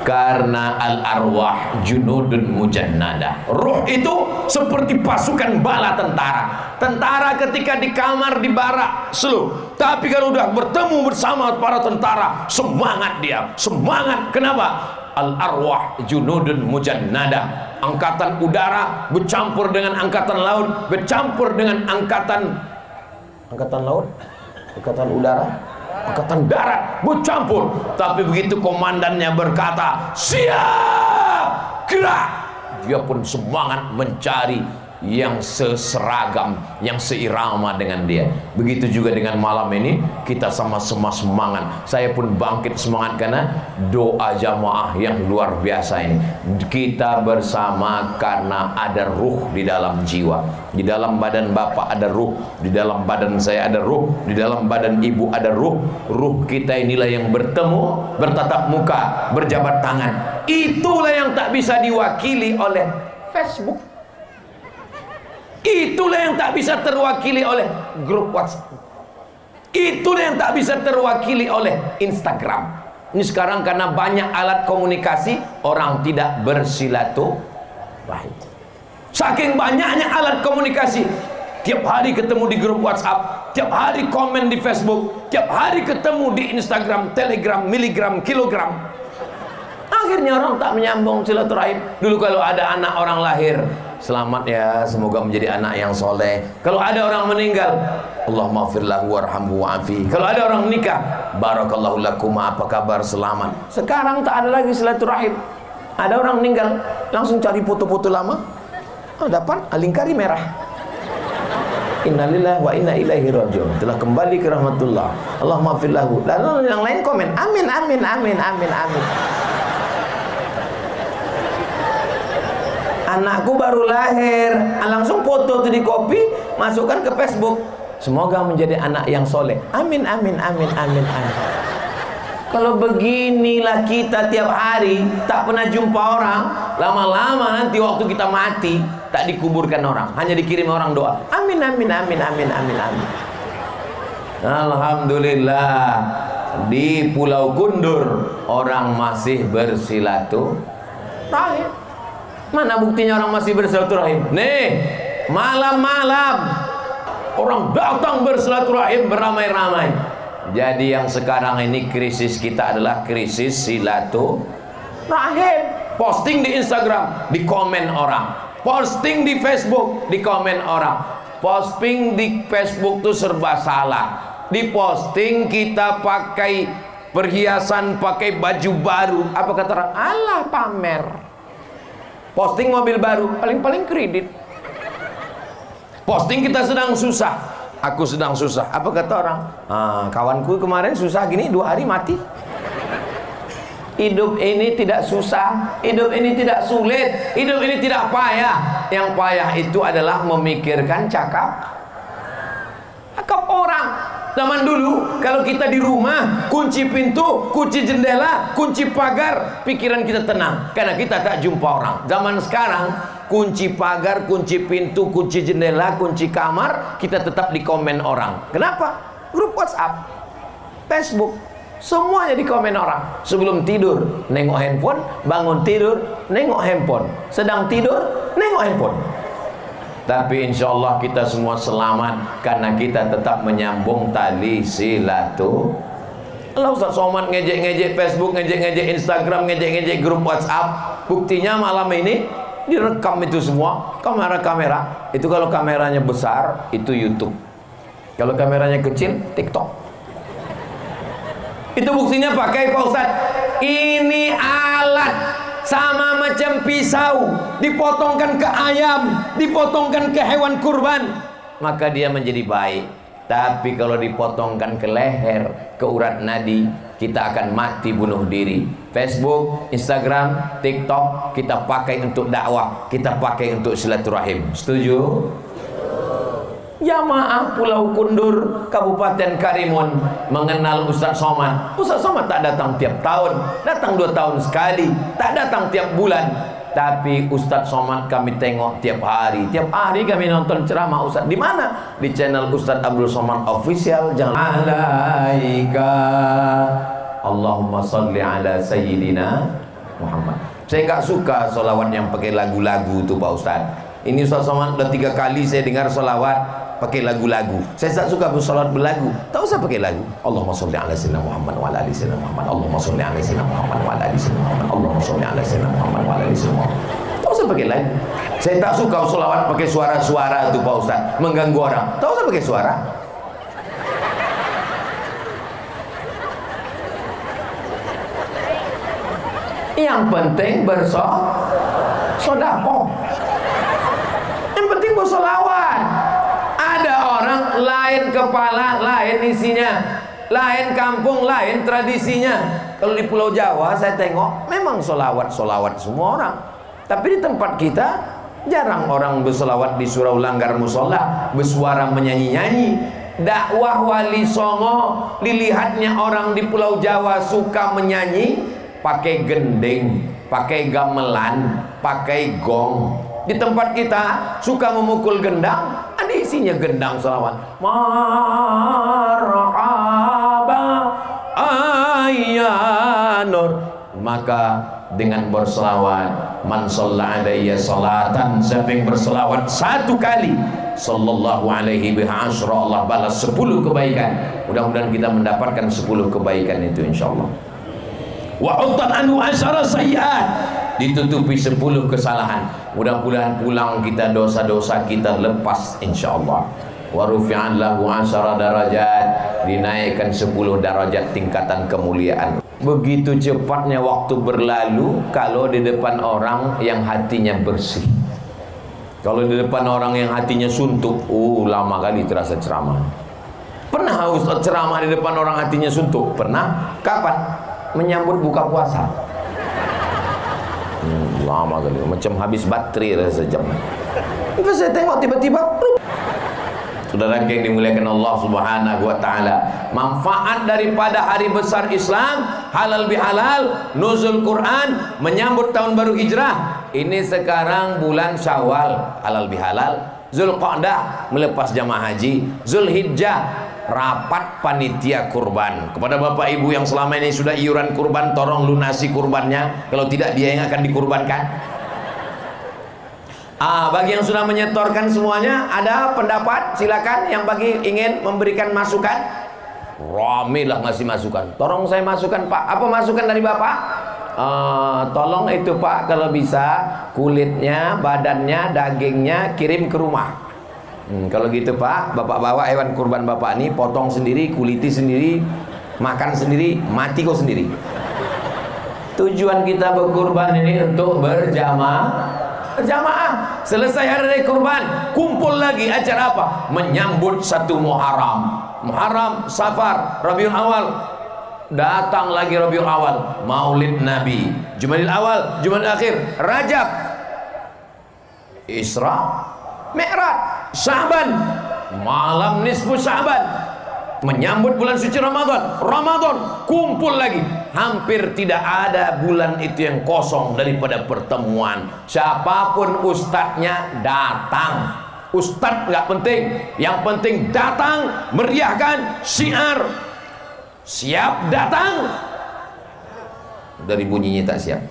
Karena al-arwah junudun mujannadah. Roh itu seperti pasukan bala tentara. Tentara ketika di kamar di barak slow, tapi kalau udah bertemu bersama para tentara, semangat dia, semangat. Kenapa? Al-arwah junudun mujannadah. Angkatan udara bercampur dengan angkatan laut, bercampur dengan angkatan laut, angkatan udara, Angkatan darat bercampur. Tapi begitu komandannya berkata, siap, gerak, dia pun semangat mencari yang seseragam, yang seirama dengan dia. Begitu juga dengan malam ini, kita sama-sama semangat. Saya pun bangkit semangat karena doa jamaah yang luar biasa ini. Kita bersama karena ada ruh di dalam jiwa. Di dalam badan bapak ada ruh, di dalam badan saya ada ruh, di dalam badan ibu ada ruh. Ruh kita inilah yang bertemu, bertatap muka, berjabat tangan. Itulah yang tak bisa diwakili oleh Facebook. Itulah yang tak bisa terwakili oleh grup WhatsApp. Itulah yang tak bisa terwakili oleh Instagram. Ini sekarang karena banyak alat komunikasi, orang tidak bersilaturahim. Saking banyaknya alat komunikasi, tiap hari ketemu di grup WhatsApp, tiap hari komen di Facebook, tiap hari ketemu di Instagram, Telegram, miligram, kilogram. Akhirnya orang tak menyambung silaturahim. Dulu kalau ada anak orang lahir, selamat ya, semoga menjadi anak yang soleh. Kalau ada orang meninggal, Allahumma ighfir lahu warhamhu wa'afi. Kalau ada orang menikah, barakallahu lakum, apa kabar, selamat. Sekarang tak ada lagi silaturahim. Ada orang meninggal, langsung cari foto-foto lama. Dapat alingkari merah. Innalillahi wa inna ilaihi raji'un. Telah kembali ke rahmatullah. Allahumma ighfir lahu. Lalu yang lain komen, amin amin amin amin amin. Anakku baru lahir, langsung foto itu di copy, masukkan ke Facebook. Semoga menjadi anak yang soleh. Amin amin amin amin amin. Kalau beginilah kita tiap hari, tak pernah jumpa orang, lama-lama nanti waktu kita mati, tak dikuburkan orang, hanya dikirim orang doa. Amin amin amin amin amin amin. Alhamdulillah, di Pulau Kundur orang masih bersilaturahim. Mana buktinya orang masih bersilaturahim? Nih, malam-malam orang datang bersilaturahim beramai-ramai. Jadi yang sekarang ini krisis kita adalah krisis silaturahim. Posting di Instagram, di komen orang. Posting di Facebook, di komen orang. Posting di Facebook tuh serba salah. Di posting kita pakai perhiasan, pakai baju baru. Apa kata orang? Alah, pamer. Posting mobil baru, paling-paling kredit. Posting kita sedang susah, aku sedang susah. Apa kata orang? Kawanku kemarin susah gini, 2 hari mati. Hidup ini tidak susah, hidup ini tidak sulit, hidup ini tidak payah. Yang payah itu adalah memikirkan cakap orang. Zaman dulu kalau kita di rumah, kunci pintu, kunci jendela, kunci pagar, pikiran kita tenang karena kita tak jumpa orang. Zaman sekarang kunci pagar, kunci pintu, kunci jendela, kunci kamar, kita tetap di komen orang. Kenapa? Grup WhatsApp, Facebook, semuanya di komen orang. Sebelum tidur nengok handphone, bangun tidur nengok handphone, sedang tidur nengok handphone. Tapi insya Allah kita semua selamat karena kita tetap menyambung tali silaturahim. Kalau Ustaz Somad ngejek-ngejek Facebook, ngejek-ngejek Instagram, ngejek-ngejek grup WhatsApp, buktinya malam ini direkam itu semua, kamera-kamera. Itu kalau kameranya besar itu YouTube, kalau kameranya kecil TikTok. Itu buktinya pakai Pak Ustaz. Ini alat sama macam pisau, dipotongkan ke ayam, dipotongkan ke hewan kurban, maka dia menjadi baik. Tapi kalau dipotongkan ke leher, ke urat nadi, kita akan mati bunuh diri. Facebook, Instagram, TikTok kita pakai untuk dakwah, kita pakai untuk silaturahim. Setuju? Jamaah Pulau Kundur, Kabupaten Karimun mengenal Ustaz Somad. Ustaz Somad tak datang tiap tahun, datang 2 tahun sekali, tak datang tiap bulan. Tapi Ustaz Somad kami tengok tiap hari. Tiap hari kami nonton ceramah Ustaz. Di mana? Di channel Ustaz Abdul Somad Official. Jangan alaika Allahumma salli ala Sayyidina Muhammad. Saya nggak suka solawat yang pakai lagu-lagu tuh Pak Ustaz. Ini Ustaz Somad udah 3 kali saya dengar solawat pakai lagu-lagu. Saya tak suka bersolat berlagu. Tak usah pakai lagu. Allahumma sholli ala sayyidina Muhammad wa ala ali sayyidina Muhammad. Allahumma sholli ala sayyidina Muhammad wa ala ali sayyidina Muhammad. Allahumma sholli ala sayyidina Muhammad wa ala ali sayyidina Muhammad. Tak usah pakai lagu. Saya tak suka sholawat pakai suara-suara itu Pak Ustaz, mengganggu orang. Tak usah pakai suara. Yang penting bersedekah. Yang penting bersolawat. Ada orang lain kepala, lain isinya, lain kampung, lain tradisinya. Kalau di Pulau Jawa saya tengok memang solawat semua orang. Tapi di tempat kita jarang orang bersolawat di surau langgar musola, bersuara menyanyi-nyanyi. Dakwah Wali Songo dilihatnya orang di Pulau Jawa suka menyanyi pakai gending, pakai gamelan, pakai gong. Di tempat kita suka memukul gendang, ada isinya gendang selawat. Marhaba ayyanur. Maka dengan berselawat, man shalla alayya salatan, siapa yang berselawat satu kali, sallallahu alaihi bi'asyra, Allah balas 10 kebaikan. Mudah-mudahan kita mendapatkan 10 kebaikan itu insyaallah. Wa uttan anhu asyara sayyi'at, ditutupi 10 kesalahan. Mudah-mudahan pulang kita dosa-dosa kita lepas insyaallah. Wa rufi'an lahu asyara darajat, dinaikkan 10 derajat tingkatan kemuliaan. Begitu cepatnya waktu berlalu kalau di depan orang yang hatinya bersih. Kalau di depan orang yang hatinya suntuk, lama kali terasa ceramah. Pernah Ustaz ceramah di depan orang hatinya suntuk? Pernah? Kapan? Menyambut buka puasa. Lama kali, macam habis baterai rasa sejam. Itu saya tengok tiba-tiba. Saudara yang dimuliakan Allah Subhanahu wa taala, manfaat daripada hari besar Islam, halal bihalal, nuzul Quran, menyambut tahun baru hijrah. Ini sekarang bulan Syawal, halal bihalal, Zulqa'dah melepas jamaah haji, Zulhijjah rapat panitia kurban. Kepada bapak ibu yang selama ini sudah iuran kurban, tolong lunasi kurbannya, kalau tidak dia yang akan dikurbankan. Bagi yang sudah menyetorkan semuanya, ada pendapat, silakan. Yang bagi ingin memberikan masukan, rame lah ngasih masukan. Tolong saya masukan Pak. Apa masukan dari Bapak? Tolong itu Pak, kalau bisa kulitnya, badannya, dagingnya kirim ke rumah. Kalau gitu Pak, Bapak bawa hewan kurban Bapak ini, potong sendiri, kuliti sendiri, makan sendiri, mati kok sendiri. Tujuan kita berkurban ini untuk berjamaah. Selesai hari raya kurban, kumpul lagi. Acara apa? Menyambut 1 Muharram, Safar, Rabiul Awal. Datang lagi Rabiul Awal, Maulid Nabi, Jumadil Awal, Jumadil Akhir, Rajab, Isra, Mi'raj, Sya'ban, malam nisfu Sya'ban, menyambut bulan suci Ramadan, kumpul lagi. Hampir tidak ada bulan itu yang kosong daripada pertemuan. Siapapun ustadznya datang. Ustadz nggak penting, yang penting datang, meriahkan syiar. Siap datang, dari bunyinya tak siap.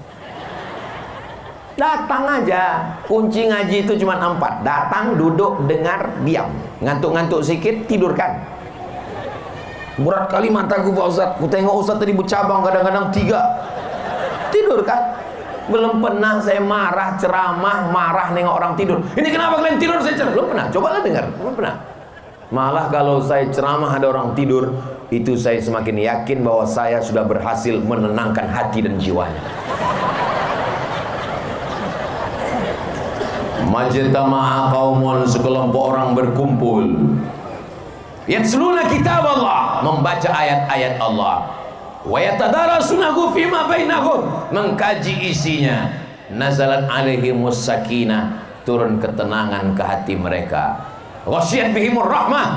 Datang aja. Kunci ngaji itu cuma 4. Datang, duduk, dengar, diam. Ngantuk-ngantuk sedikit, tidurkan. Berat kali mataku Pak Ustaz. Ku tengok Ustaz tadi bercabang kadang-kadang 3. Tidur kan? Belum pernah saya marah ceramah, marah nengok orang tidur. Ini kenapa kalian tidur? Saya ceramah. Belum pernah. Cobalah dengar. Belum pernah. Malah kalau saya ceramah ada orang tidur, itu saya semakin yakin bahwa saya sudah berhasil menenangkan hati dan jiwanya. Majtama'a qaumun, sekelompok orang berkumpul, yatluna kitab Allah, membaca ayat-ayat Allah, wa yatadarasunahu fima bainahum, mengkaji isinya. Nazalat alaihimus sakinah, turun ketenangan ke hati mereka. Ghasyiyat bihimur rahmah,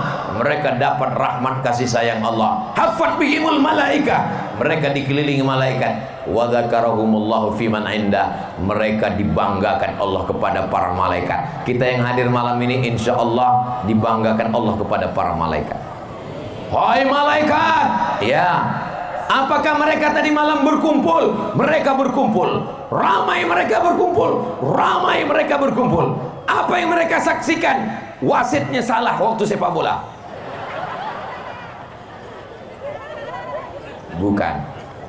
mereka dapat rahmat kasih sayang Allah. Hafat bihimul malaika, mereka dikelilingi malaikat. Wa dzakarahumullahu fiman indah, mereka dibanggakan Allah kepada para malaikat. Kita yang hadir malam ini insya Allah dibanggakan Allah kepada para malaikat. Hai malaikat, ya, apakah mereka tadi malam berkumpul? Mereka berkumpul, ramai mereka berkumpul, ramai mereka berkumpul. Apa yang mereka saksikan? Wasitnya salah waktu sepak bola. Bukan.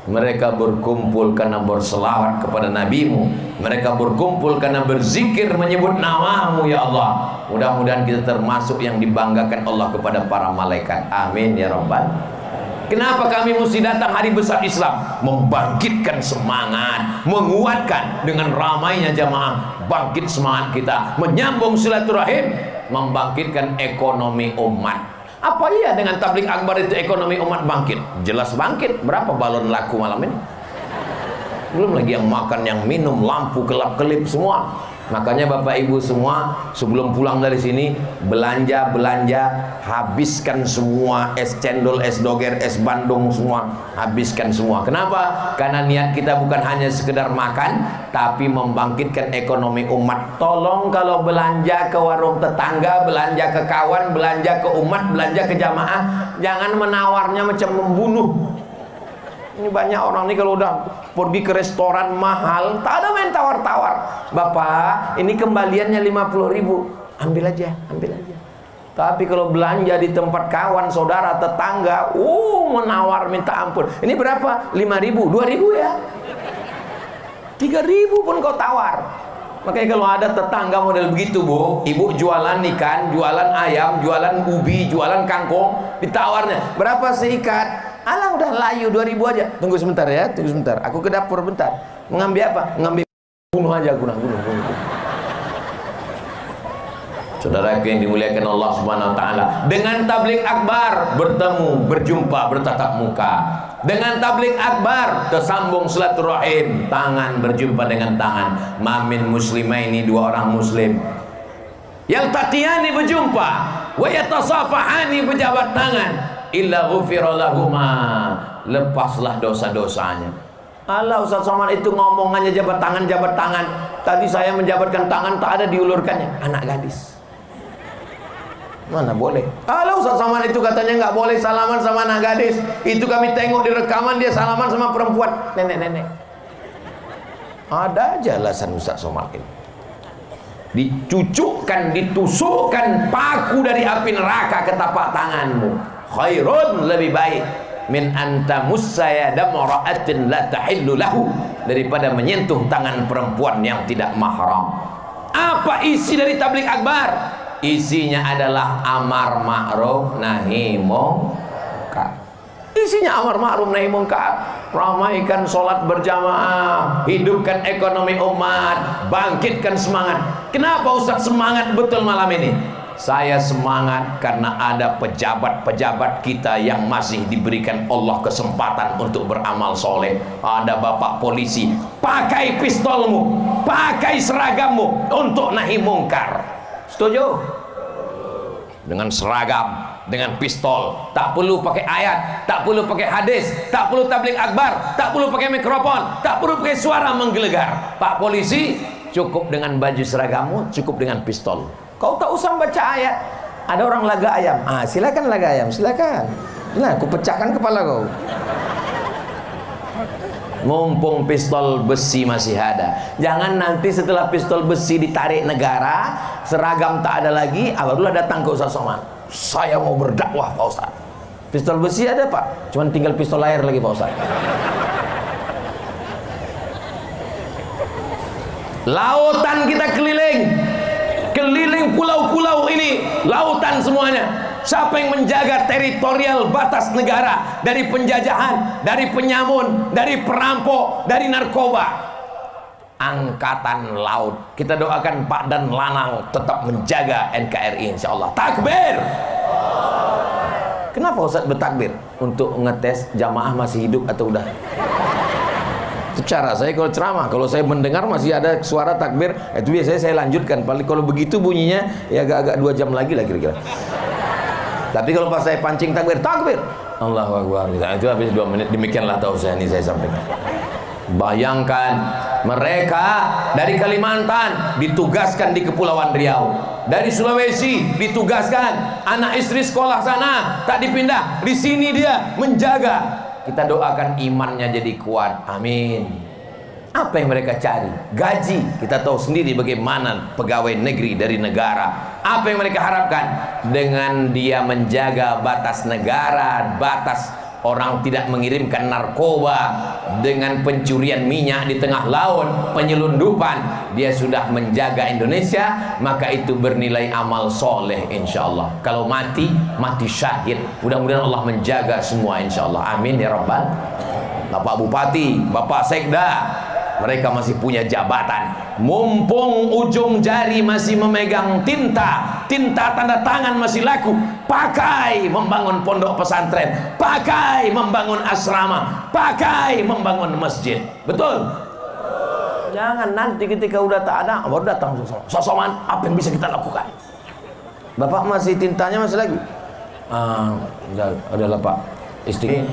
Mereka berkumpul karena berselawat kepada nabimu. Mereka berkumpul karena berzikir menyebut namamu ya Allah. Mudah-mudahan kita termasuk yang dibanggakan Allah kepada para malaikat. Amin ya rabbal. Kenapa kami mesti datang hari besar Islam? Membangkitkan semangat, menguatkan dengan ramainya jamaah, bangkit semangat kita, menyambung silaturahim, membangkitkan ekonomi umat. Apa iya dengan tabligh akbar itu ekonomi umat bangkit? Jelas bangkit. Berapa balon laku malam ini? Belum lagi yang makan, yang minum, lampu kelap-kelip semua. Makanya Bapak Ibu semua sebelum pulang dari sini belanja, habiskan semua es cendol, es doger, es bandung semua, habiskan semua. Kenapa? Karena niat kita bukan hanya sekedar makan, tapi membangkitkan ekonomi umat. Tolong kalau belanja ke warung tetangga, belanja ke kawan, belanja ke umat, belanja ke jamaah, jangan menawarnya macam membunuh. Ini banyak orang nih kalau udah pergi ke restoran mahal, tak ada main tawar-tawar. Bapak, ini kembaliannya 50.000. Ambil aja. Tapi kalau belanja di tempat kawan, saudara, tetangga, menawar minta ampun. Ini berapa? 5.000, 2.000 ya. 3.000 pun kau tawar. Makanya kalau ada tetangga model begitu, Bu, ibu jualan ikan, jualan ayam, jualan ubi, jualan kangkung, ditawarnya, berapa seikat? Alah udah layu 2.000 aja. Tunggu sebentar ya, tunggu sebentar. Aku ke dapur bentar. Mengambil apa? Mengambil bunuh aja, bunuh. Saudara yang dimuliakan Allah Subhanahu wa taala, dengan tabligh akbar bertemu, berjumpa, bertatap muka. Dengan tabligh akbar tersambung silaturahim, tangan berjumpa dengan tangan. Mamin muslimaini, dua orang muslim yang tatiani berjumpa, wa yatasafahani berjabat tangan, illa ghufira lahuma, lepaslah dosa-dosanya. Allah, Ustaz Somad itu ngomongannya jabat tangan. Tadi saya menjabatkan tangan, tak ada diulurkannya. Anak gadis. Mana boleh? Allah, Ustaz Somad itu katanya nggak boleh salaman sama anak gadis. Itu kami tengok di rekaman, dia salaman sama perempuan, nenek-nenek. Ada aja alasan Ustaz Somad ini. Dicucukkan, ditusukkan paku dari api neraka ke tapak tanganmu. Khairun, lebih baik min anta musayyada mara'atin la tahillu lahu, daripada menyentuh tangan perempuan yang tidak mahram. Apa isi dari tabligh akbar? Isinya adalah amar ma'ruf nahi munkar. Isinya amar ma'ruf nahi munkar. Ramaikan sholat berjamaah, hidupkan ekonomi umat, bangkitkan semangat. Kenapa Ustaz semangat betul malam ini? Saya semangat karena ada pejabat-pejabat kita yang masih diberikan Allah kesempatan untuk beramal soleh. Ada bapak polisi, pakai pistolmu, pakai seragammu untuk nahi mungkar. Setuju? Dengan seragam, dengan pistol, tak perlu pakai ayat, tak perlu pakai hadis, tak perlu tabligh akbar, tak perlu pakai mikrofon, tak perlu pakai suara menggelegar. Pak polisi, cukup dengan baju seragammu, cukup dengan pistol. Kau tak usah baca ayat. Ada orang laga ayam, silakan laga ayam, silakan. Nah, aku pecahkan kepala kau. Mumpung pistol besi masih ada. Jangan nanti setelah pistol besi ditarik negara, seragam tak ada lagi, barulah datang ke Ustaz Somad. Saya mau berdakwah Pak Ustaz. Pistol besi ada Pak, cuman tinggal pistol air lagi Pak Ustaz. Lautan kita keliling pulau-pulau ini, lautan semuanya. Siapa yang menjaga teritorial batas negara dari penjajahan, dari penyamun, dari perampok, dari narkoba? Angkatan Laut. Kita doakan Pak Dan Lanang tetap menjaga NKRI insyaallah. Takbir. Kenapa Ustaz bertakbir? Untuk ngetes jamaah masih hidup atau udah? Itu cara saya kalau ceramah. Kalau saya mendengar masih ada suara takbir, itu biasanya saya lanjutkan. Paling kalau begitu bunyinya ya agak-agak 2 jam lagi lah kira-kira. Tapi kalau pas saya pancing takbir, Allahu Akbar, itu habis 2 menit. Demikianlah tausiah ini saya sampaikan. Bayangkan mereka dari Kalimantan ditugaskan di Kepulauan Riau, dari Sulawesi ditugaskan, anak istri sekolah sana tak dipindah, di sini dia menjaga. Kita doakan imannya jadi kuat, amin. Apa yang mereka cari? Gaji. Kita tahu sendiri bagaimana pegawai negeri dari negara. Apa yang mereka harapkan? Dengan dia menjaga batas negara, batas orang tidak mengirimkan narkoba dengan pencurian minyak di tengah laut, penyelundupan, dia sudah menjaga Indonesia, maka itu bernilai amal soleh insyaallah. Kalau mati, mati syahid. Mudah-mudahan Allah menjaga semua insyaallah. Amin ya rabbal. Bapak Bupati, Bapak Sekda, mereka masih punya jabatan. Mumpung ujung jari masih memegang tinta, tinta tanda tangan masih laku, pakai membangun pondok pesantren, pakai membangun asrama, pakai membangun masjid. Betul? Jangan nanti ketika udah tak ada baru datang sosokan, apa yang bisa kita lakukan? Bapak masih tintanya masih lagi? Adalah Pak istri.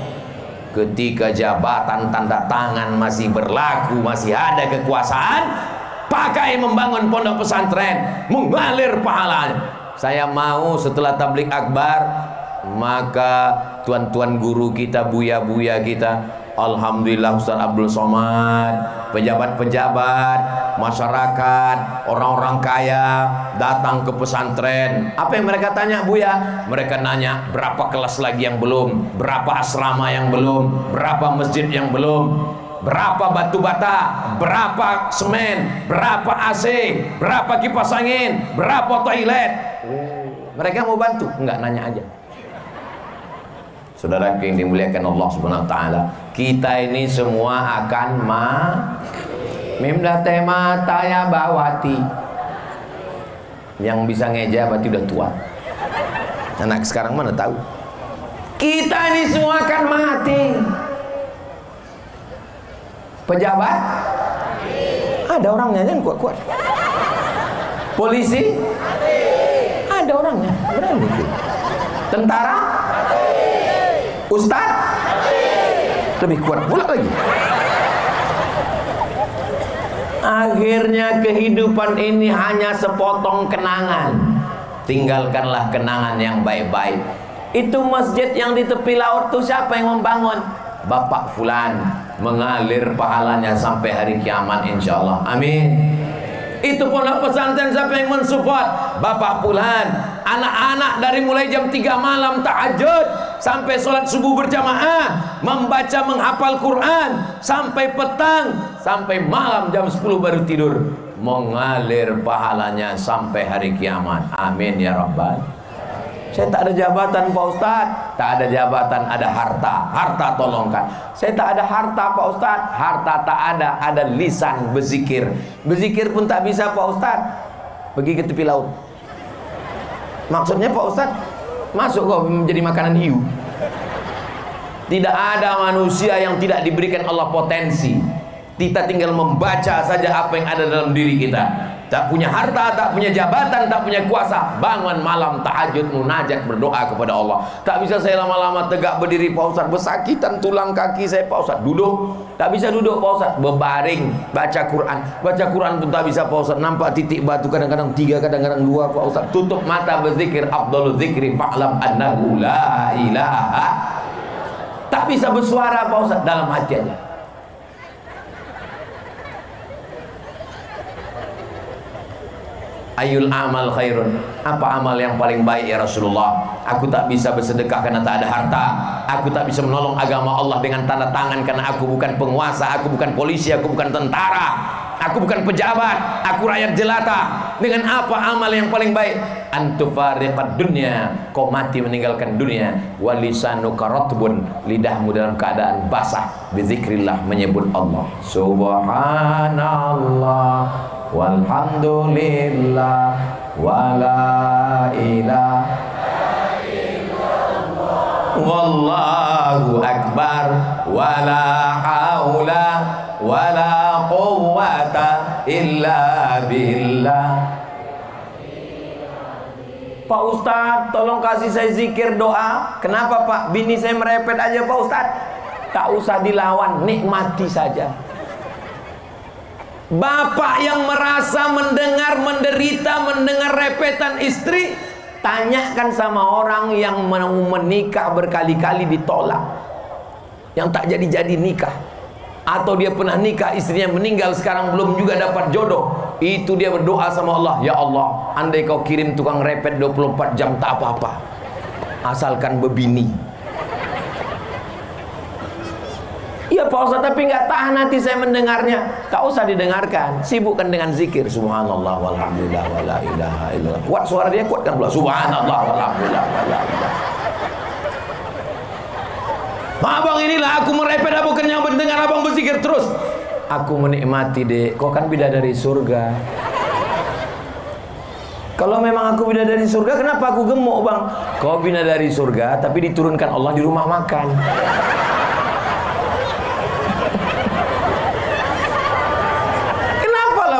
Ketika jabatan tanda tangan masih berlaku, masih ada kekuasaan, pakai membangun pondok pesantren, mengalir pahalanya. Saya mau setelah tablik akbar, maka tuan-tuan guru kita, buya-buya kita, alhamdulillah, Ustaz Abdul Somad, pejabat-pejabat, masyarakat, orang-orang kaya datang ke pesantren. Apa yang mereka tanya, Buya? Mereka nanya berapa kelas lagi yang belum, berapa asrama yang belum, berapa masjid yang belum, berapa batu bata, berapa semen, berapa AC, berapa kipas angin, berapa toilet. Mereka mau bantu? Enggak, nanya aja. Saudara yang dimuliakan Allah Subhanahu wa taala, kita ini semua akan mimda tema taya bawati. Yang bisa ngeja berarti udah tua. Anak sekarang mana tahu? Kita ini semua akan mati. Pejabat? Ada orangnya, jangan kuat-kuat. Polisi? Ada orangnya, berani. Tentara? Ustaz? Lebih kuat pula lagi. Akhirnya kehidupan ini hanya sepotong kenangan. Tinggalkanlah kenangan yang baik-baik. Itu masjid yang di tepi laut itu siapa yang membangun? Bapak Fulan. Mengalir pahalanya sampai hari kiamat insyaallah. Amin. Itu pondok pesantren siapa yang mensupport? Bapak Fulan. Anak-anak dari mulai jam 3 malam tahajud sampai sholat subuh berjamaah, membaca menghafal Quran sampai petang, sampai malam jam 10 baru tidur, mengalir pahalanya sampai hari kiamat. Amin ya rabbal. Saya tak ada jabatan Pak Ustaz, tak ada jabatan, ada harta. Harta tolongkan. Saya tak ada harta Pak Ustaz, harta tak ada lisan berzikir. Berzikir pun tak bisa Pak Ustaz. Pergi ke tepi laut. Maksudnya Pak Ustaz, masuk kok menjadi makanan hiu. Tidak ada manusia yang tidak diberikan Allah potensi. Kita tinggal membaca saja apa yang ada dalam diri kita. Tak punya harta, tak punya jabatan, tak punya kuasa, bangun malam tahajud munajat berdoa kepada Allah. Tak bisa saya lama-lama tegak berdiri Pak Ustaz, bersakitan tulang kaki saya Pak Ustaz. Duduk, tak bisa duduk Pak Ustaz. Berbaring, baca Quran. Baca Quran pun tak bisa Pak Ustaz. Nampak titik batu kadang-kadang 3, kadang-kadang 2 Pak Ustaz. Tutup mata berzikir, afdhalul zikri fa'lam annahu la ilaha. Tak bisa bersuara Pak Ustaz, dalam hati aja. Ayul amal khairun. Apa amal yang paling baik ya Rasulullah? Aku tak bisa bersedekah karena tak ada harta. Aku tak bisa menolong agama Allah dengan tanda tangan karena aku bukan penguasa, aku bukan polisi, aku bukan tentara, aku bukan pejabat, aku rakyat jelata. Dengan apa amal yang paling baik? Antufariqad dunya, kau mati meninggalkan dunia. Walisanuka ratbun, lidahmu dalam keadaan basah, bizikrillah, menyebut Allah. Subhanallah walhamdulillah wala ilaha illallah wallahu akbar wala haula wala quwwata illa billah. Pak Ustadz, tolong kasih saya zikir doa. Kenapa Pak? Bini saya merepet aja Pak Ustadz. Tak usah dilawan, nikmati saja. Bapak yang merasa mendengar menderita, mendengar repetan istri, tanyakan sama orang yang mau menikah berkali-kali ditolak, yang tak jadi-jadi nikah, atau dia pernah nikah istrinya meninggal sekarang belum juga dapat jodoh. Itu dia berdoa sama Allah, ya Allah, andai kau kirim tukang repet 24 jam tak apa-apa, asalkan bebini. Iya Pak Ustaz, tapi nggak tahan hati saya mendengarnya. Tak usah didengarkan, sibukkan dengan zikir. Subhanallah walhamdulillah wala ilaha illallah. Kuat suara dia, kuatkan pula. Subhanallah walhamdulillah wala ilaha. Abang, inilah aku merepet, aku kenyang mendengar abang berzikir terus. Aku menikmati, Dek. Kau kan bidadari surga. Kalau memang aku bidadari surga, kenapa aku gemuk, Bang? Kau bidadari surga, tapi diturunkan Allah di rumah makan.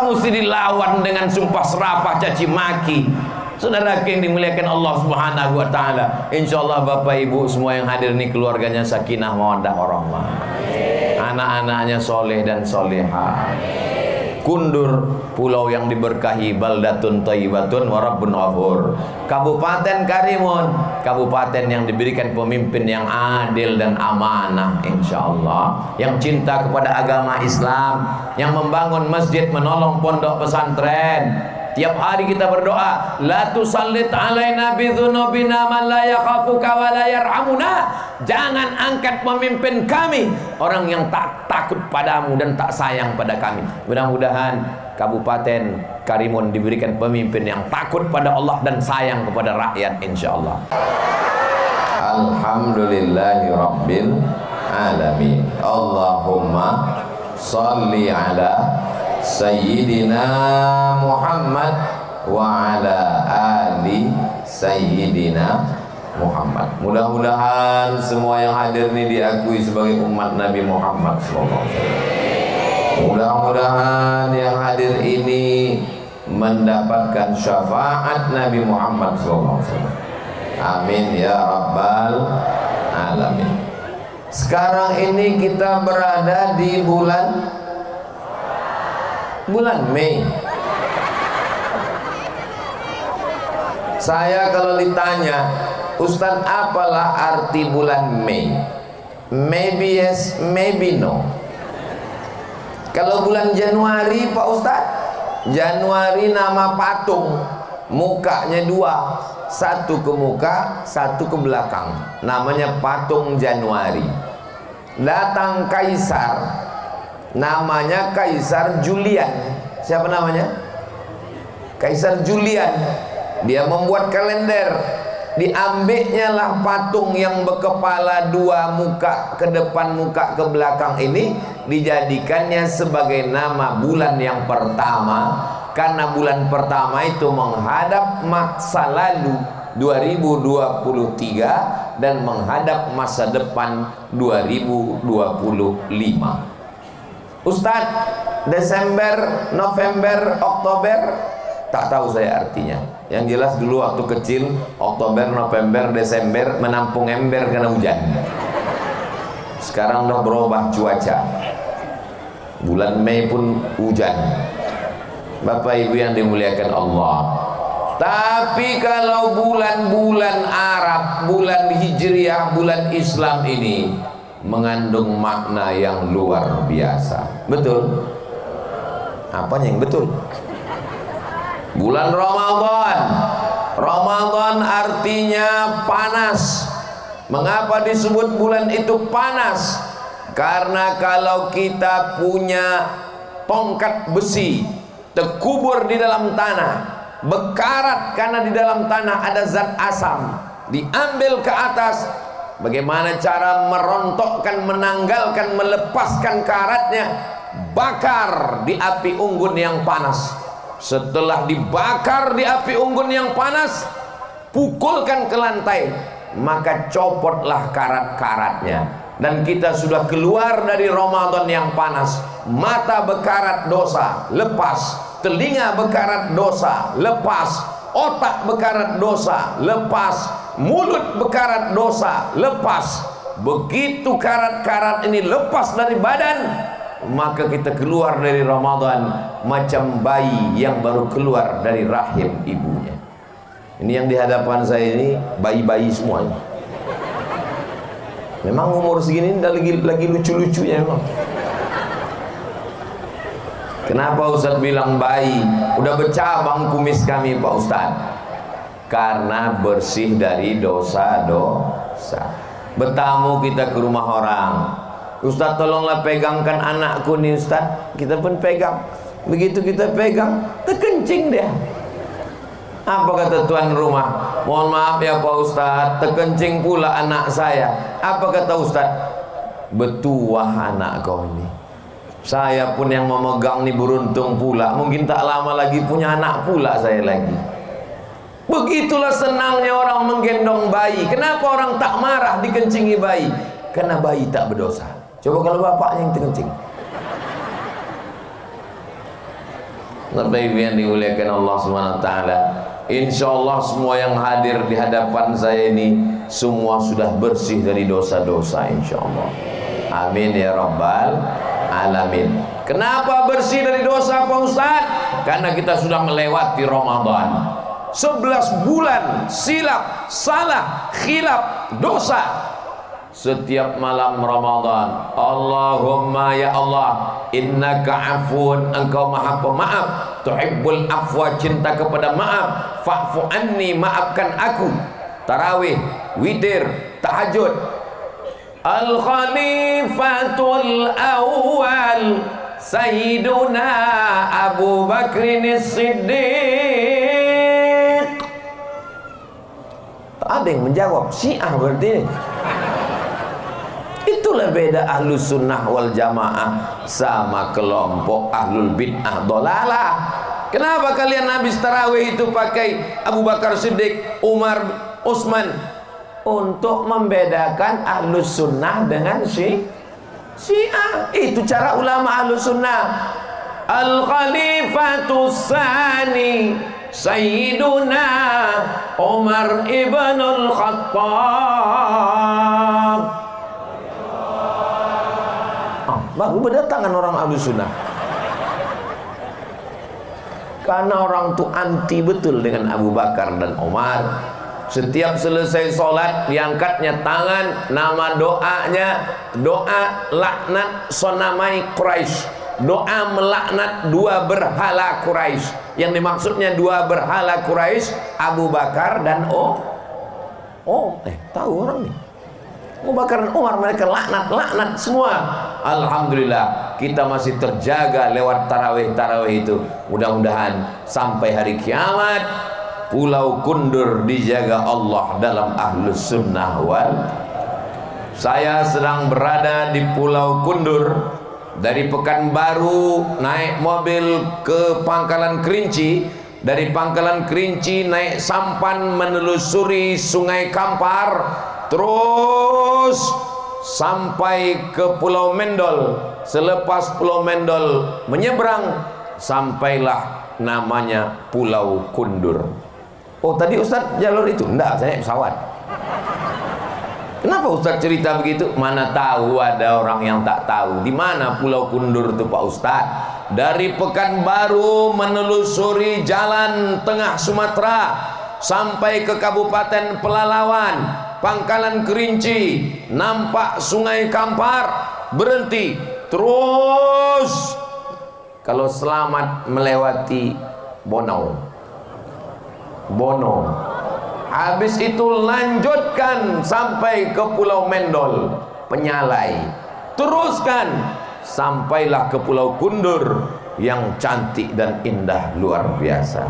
Mesti dilawan dengan sumpah serapah, caci maki. Saudara yang dimuliakan Allah Subhanahu wa taala, insyaallah Bapak Ibu semua yang hadir ini keluarganya sakinah mawaddah warahmah. Anak-anaknya soleh dan soleha. Kundur, pulau yang diberkahi, baldatun thayyibatun wa rabbun ghafur. Kabupaten Karimun, kabupaten yang diberikan pemimpin yang adil dan amanah, insyaallah, yang cinta kepada agama Islam, yang membangun masjid, menolong pondok pesantren. Tiap hari kita berdoa, la tusallit alaina bidzunubina man la yakhafuka wa la yarhamuna. Jangan angkat pemimpin kami orang yang tak takut padamu dan tak sayang pada kami. Mudah-mudahan Kabupaten Karimun diberikan pemimpin yang takut pada Allah dan sayang kepada rakyat, insyaallah. Alhamdulillahi rabbil alamin. Allahumma salli ala Sayyidina Muhammad wa ala ali Sayyidina Muhammad. Mudah-mudahan semua yang hadir ini diakui sebagai umat Nabi Muhammad SAW. Mudah-mudahan yang hadir ini mendapatkan syafaat Nabi Muhammad SAW. Amin ya rabbal alamin. Sekarang ini kita berada di bulan Mei. Saya kalau ditanya, Ustaz, apalah arti bulan Mei? Maybe yes, maybe no. Kalau bulan Januari, Pak Ustaz, Januari nama patung, mukanya dua, satu ke muka, satu ke belakang, namanya patung Januari. Datang kaisar, namanya Kaisar Julian. Siapa namanya? Kaisar Julian. Dia membuat kalender. Diambilnya lah patung yang berkepala dua, muka ke depan, muka ke belakang ini, dijadikannya sebagai nama bulan yang pertama, karena bulan pertama itu menghadap masa lalu 2023 dan menghadap masa depan 2025. Ustadz, Desember, November, Oktober, tak tahu saya artinya. Yang jelas dulu waktu kecil, Oktober, November, Desember menampung ember karena hujan. Sekarang udah berubah cuaca. Bulan Mei pun hujan. Bapak Ibu yang dimuliakan Allah. Tapi kalau bulan-bulan Arab, bulan Hijriah, bulan Islam ini mengandung makna yang luar biasa. Betul? Apanya yang betul? Bulan Ramadan. Ramadan artinya panas. Mengapa disebut bulan itu panas? Karena kalau kita punya tongkat besi terkubur di dalam tanah, bekarat karena di dalam tanah ada zat asam, diambil ke atas, bagaimana cara merontokkan, menanggalkan, melepaskan karatnya? Bakar di api unggun yang panas. Setelah dibakar di api unggun yang panas, pukulkan ke lantai, maka copotlah karat-karatnya. Dan kita sudah keluar dari Ramadan yang panas. Mata bekarat dosa, lepas. Telinga bekarat dosa, lepas. Otak bekarat dosa, lepas. Mulut bekarat dosa, lepas. Begitu karat-karat ini lepas dari badan, maka kita keluar dari Ramadan macam bayi yang baru keluar dari rahim ibunya. Ini yang di hadapan saya ini bayi-bayi semuanya. Memang umur segini lagi lucu-lucunya memang. Kenapa Ustaz bilang bayi? Udah bercabang kumis kami Pak Ustaz. Karena bersih dari dosa-dosa. Bertamu kita ke rumah orang, Ustaz tolonglah pegangkan anakku nih Ustaz. Kita pun pegang. Begitu kita pegang, terkencing dia. Apa kata tuan rumah? Mohon maaf ya Pak Ustaz, terkencing pula anak saya. Apa kata Ustaz? Betuah anak kau ini. Saya pun yang memegang nih beruntung pula. Mungkin tak lama lagi punya anak pula saya lagi. Begitulah senangnya orang menggendong bayi. Kenapa orang tak marah dikencingi bayi? Karena bayi tak berdosa. Coba kalau bapaknya yang terkencing. Bapak yang dimuliakan Allah SWT, insya Allah semua yang hadir di hadapan saya ini semua sudah bersih dari dosa-dosa, insya Allah. Amin ya Rabbal Alamin. Kenapa bersih dari dosa Pak Ustaz? Karena kita sudah melewati Ramadan. 11 bulan silap, salah, khilaf, dosa. Setiap malam Ramadan, Allahumma ya Allah, innaka afun, engkau maha pemaaf, tuhibbul afwa, cinta kepada maaf, fa'fu anni, maafkan aku. Tarawih, witir, tahajud. Al-Khalifatul Awwal Sayyiduna Abu Bakrin As-Siddiq. Tak ada yang menjawab. Syiah berarti ini. Itulah beda ahlus sunnah wal jamaah sama kelompok ahlul bid'ah dolalah. Kenapa kalian habis tarawih itu pakai Abu Bakar Siddiq, Umar, Utsman? Untuk membedakan ahlus sunnah dengan syiah. Itu cara ulama ahlus sunnah. Al-Khalifatus Tsani Sayyiduna Umar ibnul Khattab. Baru berdatangan orang ahlus sunnah. Karena orang itu anti betul dengan Abu Bakar dan Umar. Setiap selesai sholat diangkatnya tangan, nama doanya doa laknat sonamai Quraisy, doa melaknat dua berhala Quraisy. Yang dimaksudnya dua berhala Quraisy, Abu Bakar dan tahu orang nih, Abu Bakar dan Umar, mereka laknat semua. Alhamdulillah kita masih terjaga lewat tarawih itu. Mudah-mudahan sampai hari kiamat Pulau Kundur dijaga Allah dalam ahlus sunnah wal. Saya sedang berada di Pulau Kundur. Dari Pekanbaru naik mobil ke Pangkalan Kerinci. Dari Pangkalan Kerinci naik sampan menelusuri Sungai Kampar, terus sampai ke Pulau Mendol. Selepas Pulau Mendol menyeberang, sampailah namanya Pulau Kundur. Oh tadi Ustaz jalur itu? Enggak, saya pesawat. Kenapa Ustaz cerita begitu? Mana tahu ada orang yang tak tahu di mana Pulau Kundur itu Pak Ustaz. Dari Pekanbaru menelusuri jalan tengah Sumatera sampai ke Kabupaten Pelalawan, Pangkalan Kerinci, nampak Sungai Kampar, berhenti, terus kalau selamat melewati Bono, habis itu lanjutkan sampai ke Pulau Mendol, Penyalai, teruskan sampailah ke Pulau Kundur yang cantik dan indah luar biasa.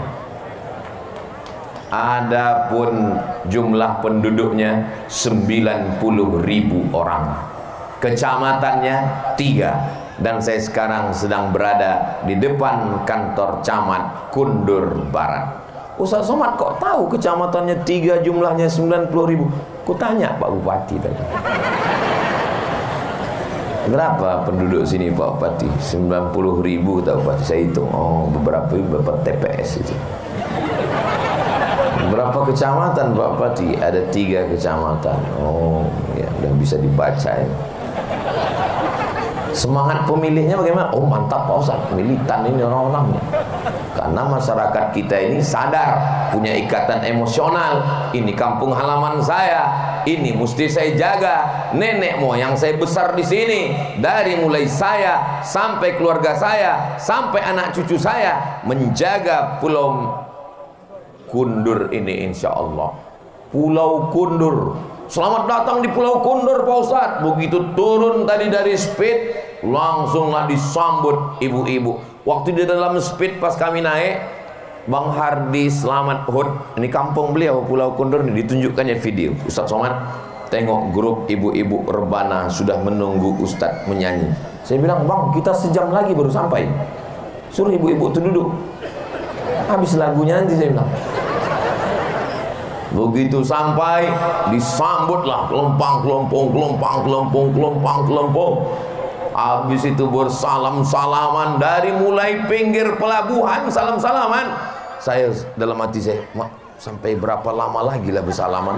Adapun jumlah penduduknya 90.000 orang, kecamatannya 3, dan saya sekarang sedang berada di depan kantor camat Kundur Barat. Ustaz Somad kok tahu kecamatannya 3 jumlahnya 90.000? Ku tanya Pak Bupati tadi. Berapa penduduk sini Pak Bupati? 90.000 tahu Bupati, saya hitung. Oh beberapa TPS itu. Berapa kecamatan Pak Bupati? Ada 3 kecamatan. Oh ya udah bisa dibaca ya. Semangat pemilihnya bagaimana? Oh mantap Pak Ustaz, militan ini orang-orangnya. Karena masyarakat kita ini sadar, punya ikatan emosional. Ini kampung halaman saya, ini mesti saya jaga. Nenek moyang saya besar di sini, dari mulai saya sampai keluarga saya, sampai anak cucu saya, menjaga Pulau Kundur ini insya Allah. Pulau Kundur selamat datang di Pulau Kundur Pak Ustadz. Begitu turun tadi dari speed, langsunglah disambut ibu-ibu. Waktu di dalam speed pas kami naik, Bang Hardi Selamat Hud, ini kampung beliau Pulau Kundur, ini ditunjukkannya video. Ustadz Somad tengok grup ibu-ibu rebana sudah menunggu Ustadz menyanyi. Saya bilang, bang, kita sejam lagi baru sampai. Suruh ibu-ibu itu duduk, habis lagunya nanti, saya bilang. Begitu sampai, disambutlah kelompang. Habis itu bersalam-salaman dari mulai pinggir pelabuhan, salam-salaman. Saya dalam hati saya, sampai berapa lama lagi lah bersalaman.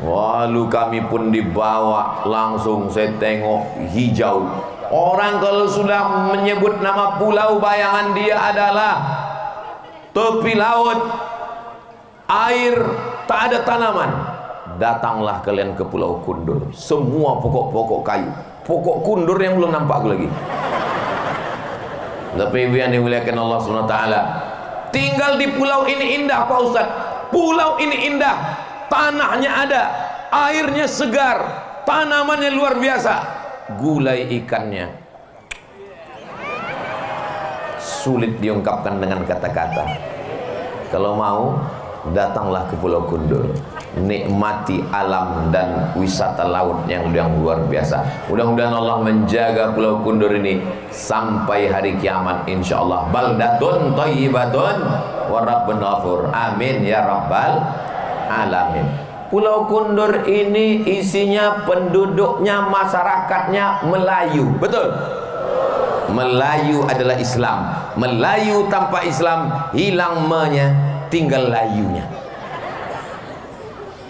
Lalu kami pun dibawa langsung, saya tengok hijau. Orang kalau sudah menyebut nama pulau, bayangan dia adalah tepi laut, air, tak ada tanaman. Datanglah kalian ke Pulau Kundur, semua pokok-pokok kayu, pokok kundur yang belum nampak lagi. Tapi yang dimuliakan Allah SWT, tinggal di pulau ini indah Pak Ustadz. Pulau ini indah, tanahnya ada, airnya segar, tanamannya luar biasa. Gulai ikannya sulit diungkapkan dengan kata-kata. Kalau mau, datanglah ke Pulau Kundur, nikmati alam dan wisata laut yang luar biasa. Mudah-mudahan Allah menjaga Pulau Kundur ini sampai hari kiamat insyaallah. Baldatun thayyibatun wa rabbun ghafur. Amin ya rabbal alamin. Pulau Kundur ini isinya penduduknya, masyarakatnya Melayu. Betul? Melayu adalah Islam. Melayu tanpa Islam hilang me-nya, tinggal layunya.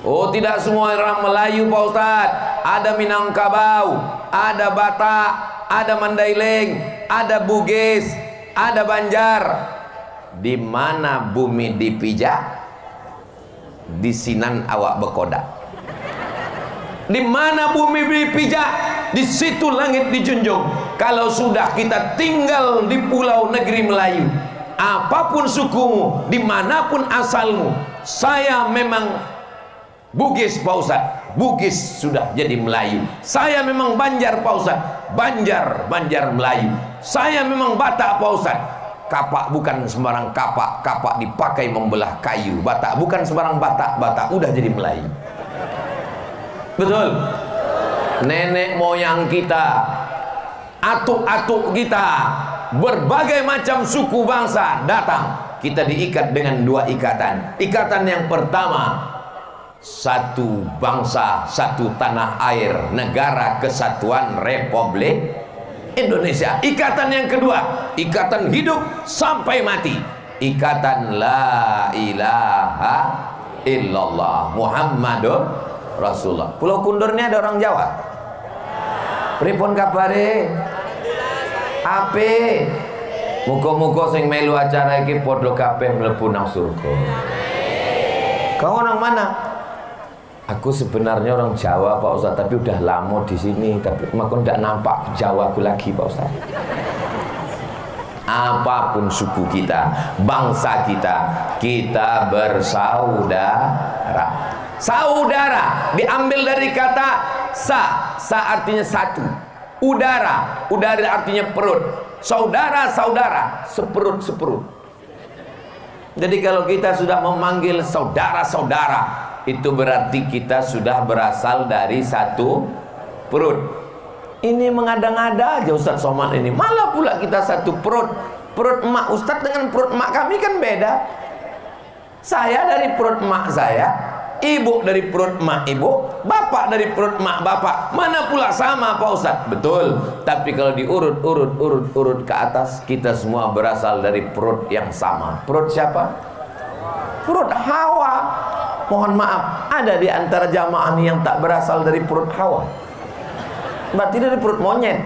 Oh, tidak semua orang Melayu Pak Ustadz. Ada Minangkabau, ada Batak, ada Mandailing, ada Bugis, ada Banjar. Di mana bumi dipijak, di sinan awak bekodak. Di mana bumi dipijak, di situ langit dijunjung. Kalau sudah kita tinggal di pulau negeri Melayu, apapun sukumu, dimanapun asalmu, saya memang Bugis Pak Ustadz, Bugis sudah jadi Melayu. Saya memang Banjar Pak Ustadz, Banjar Melayu. Saya memang Batak Pak Ustadz. Kapak bukan sembarang kapak, kapak dipakai membelah kayu. Batak bukan sembarang Batak udah jadi Melayu. Betul? Nenek moyang kita, atuk-atuk kita, berbagai macam suku bangsa datang. Kita diikat dengan dua ikatan. Ikatan yang pertama, satu bangsa, satu tanah air, Negara Kesatuan Republik Indonesia. Ikatan yang kedua, ikatan hidup sampai mati, ikatan la ilaha illallah Muhammadur Rasulullah. Pulau Kundur ini ada orang Jawa. Pripun kabare? Ape? Muga-muga sing melu acara iki padha kabeh mlebu nang surga. Kau orang mana? Aku sebenarnya orang Jawa Pak Ustadz, tapi udah lama di sini, tapi makanya tidak nampak Jawa aku lagi Pak Ustadz. Apapun suku kita, bangsa kita, kita bersaudara. Saudara diambil dari kata sa artinya satu. Udara artinya perut. Saudara, seperut. Jadi kalau kita sudah memanggil saudara-saudara, itu berarti kita sudah berasal dari satu perut. Ini mengada-ngada aja Ustadz Somad ini. Malah pula kita satu perut. Perut emak Ustadz dengan perut emak kami kan beda. Saya dari perut emak saya, ibu dari perut emak ibu, bapak dari perut emak bapak. Mana pula sama Pak Ustadz? Betul. Tapi kalau diurut ke atas, kita semua berasal dari perut yang sama. Perut siapa? Perut Hawa. Mohon maaf, ada di antara jamaah ini yang tak berasal dari perut Hawa. Berarti dari perut monyet.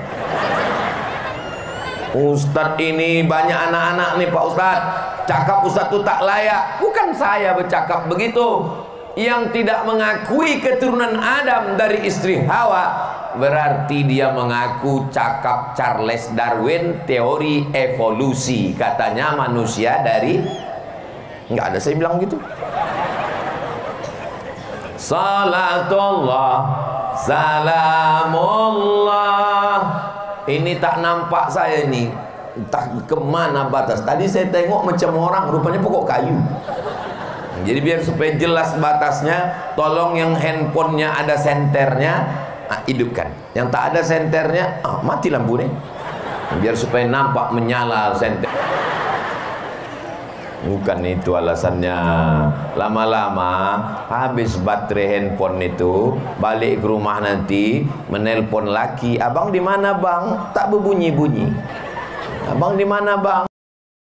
Ustadz ini banyak anak-anak nih Pak Ustadz. Cakap Ustadz itu tak layak. Bukan saya bercakap begitu. Yang tidak mengakui keturunan Adam dari istri Hawa, berarti dia mengaku cakap Charles Darwin, teori evolusi. Katanya manusia dari... Nggak ada saya bilang gitu. salatullah salamullah. Ini tak nampak saya ini, entah kemana batas. Tadi saya tengok macam orang, rupanya pokok kayu. Jadi biar supaya jelas batasnya, tolong yang handphonenya ada senternya, hidupkan. Yang tak ada senternya, mati lampu nih. Biar supaya nampak menyala senter. Bukan itu alasannya. Lama-lama habis baterai handphone itu, balik ke rumah nanti menelpon laki, abang di mana bang? Tak berbunyi-bunyi. Abang di mana bang?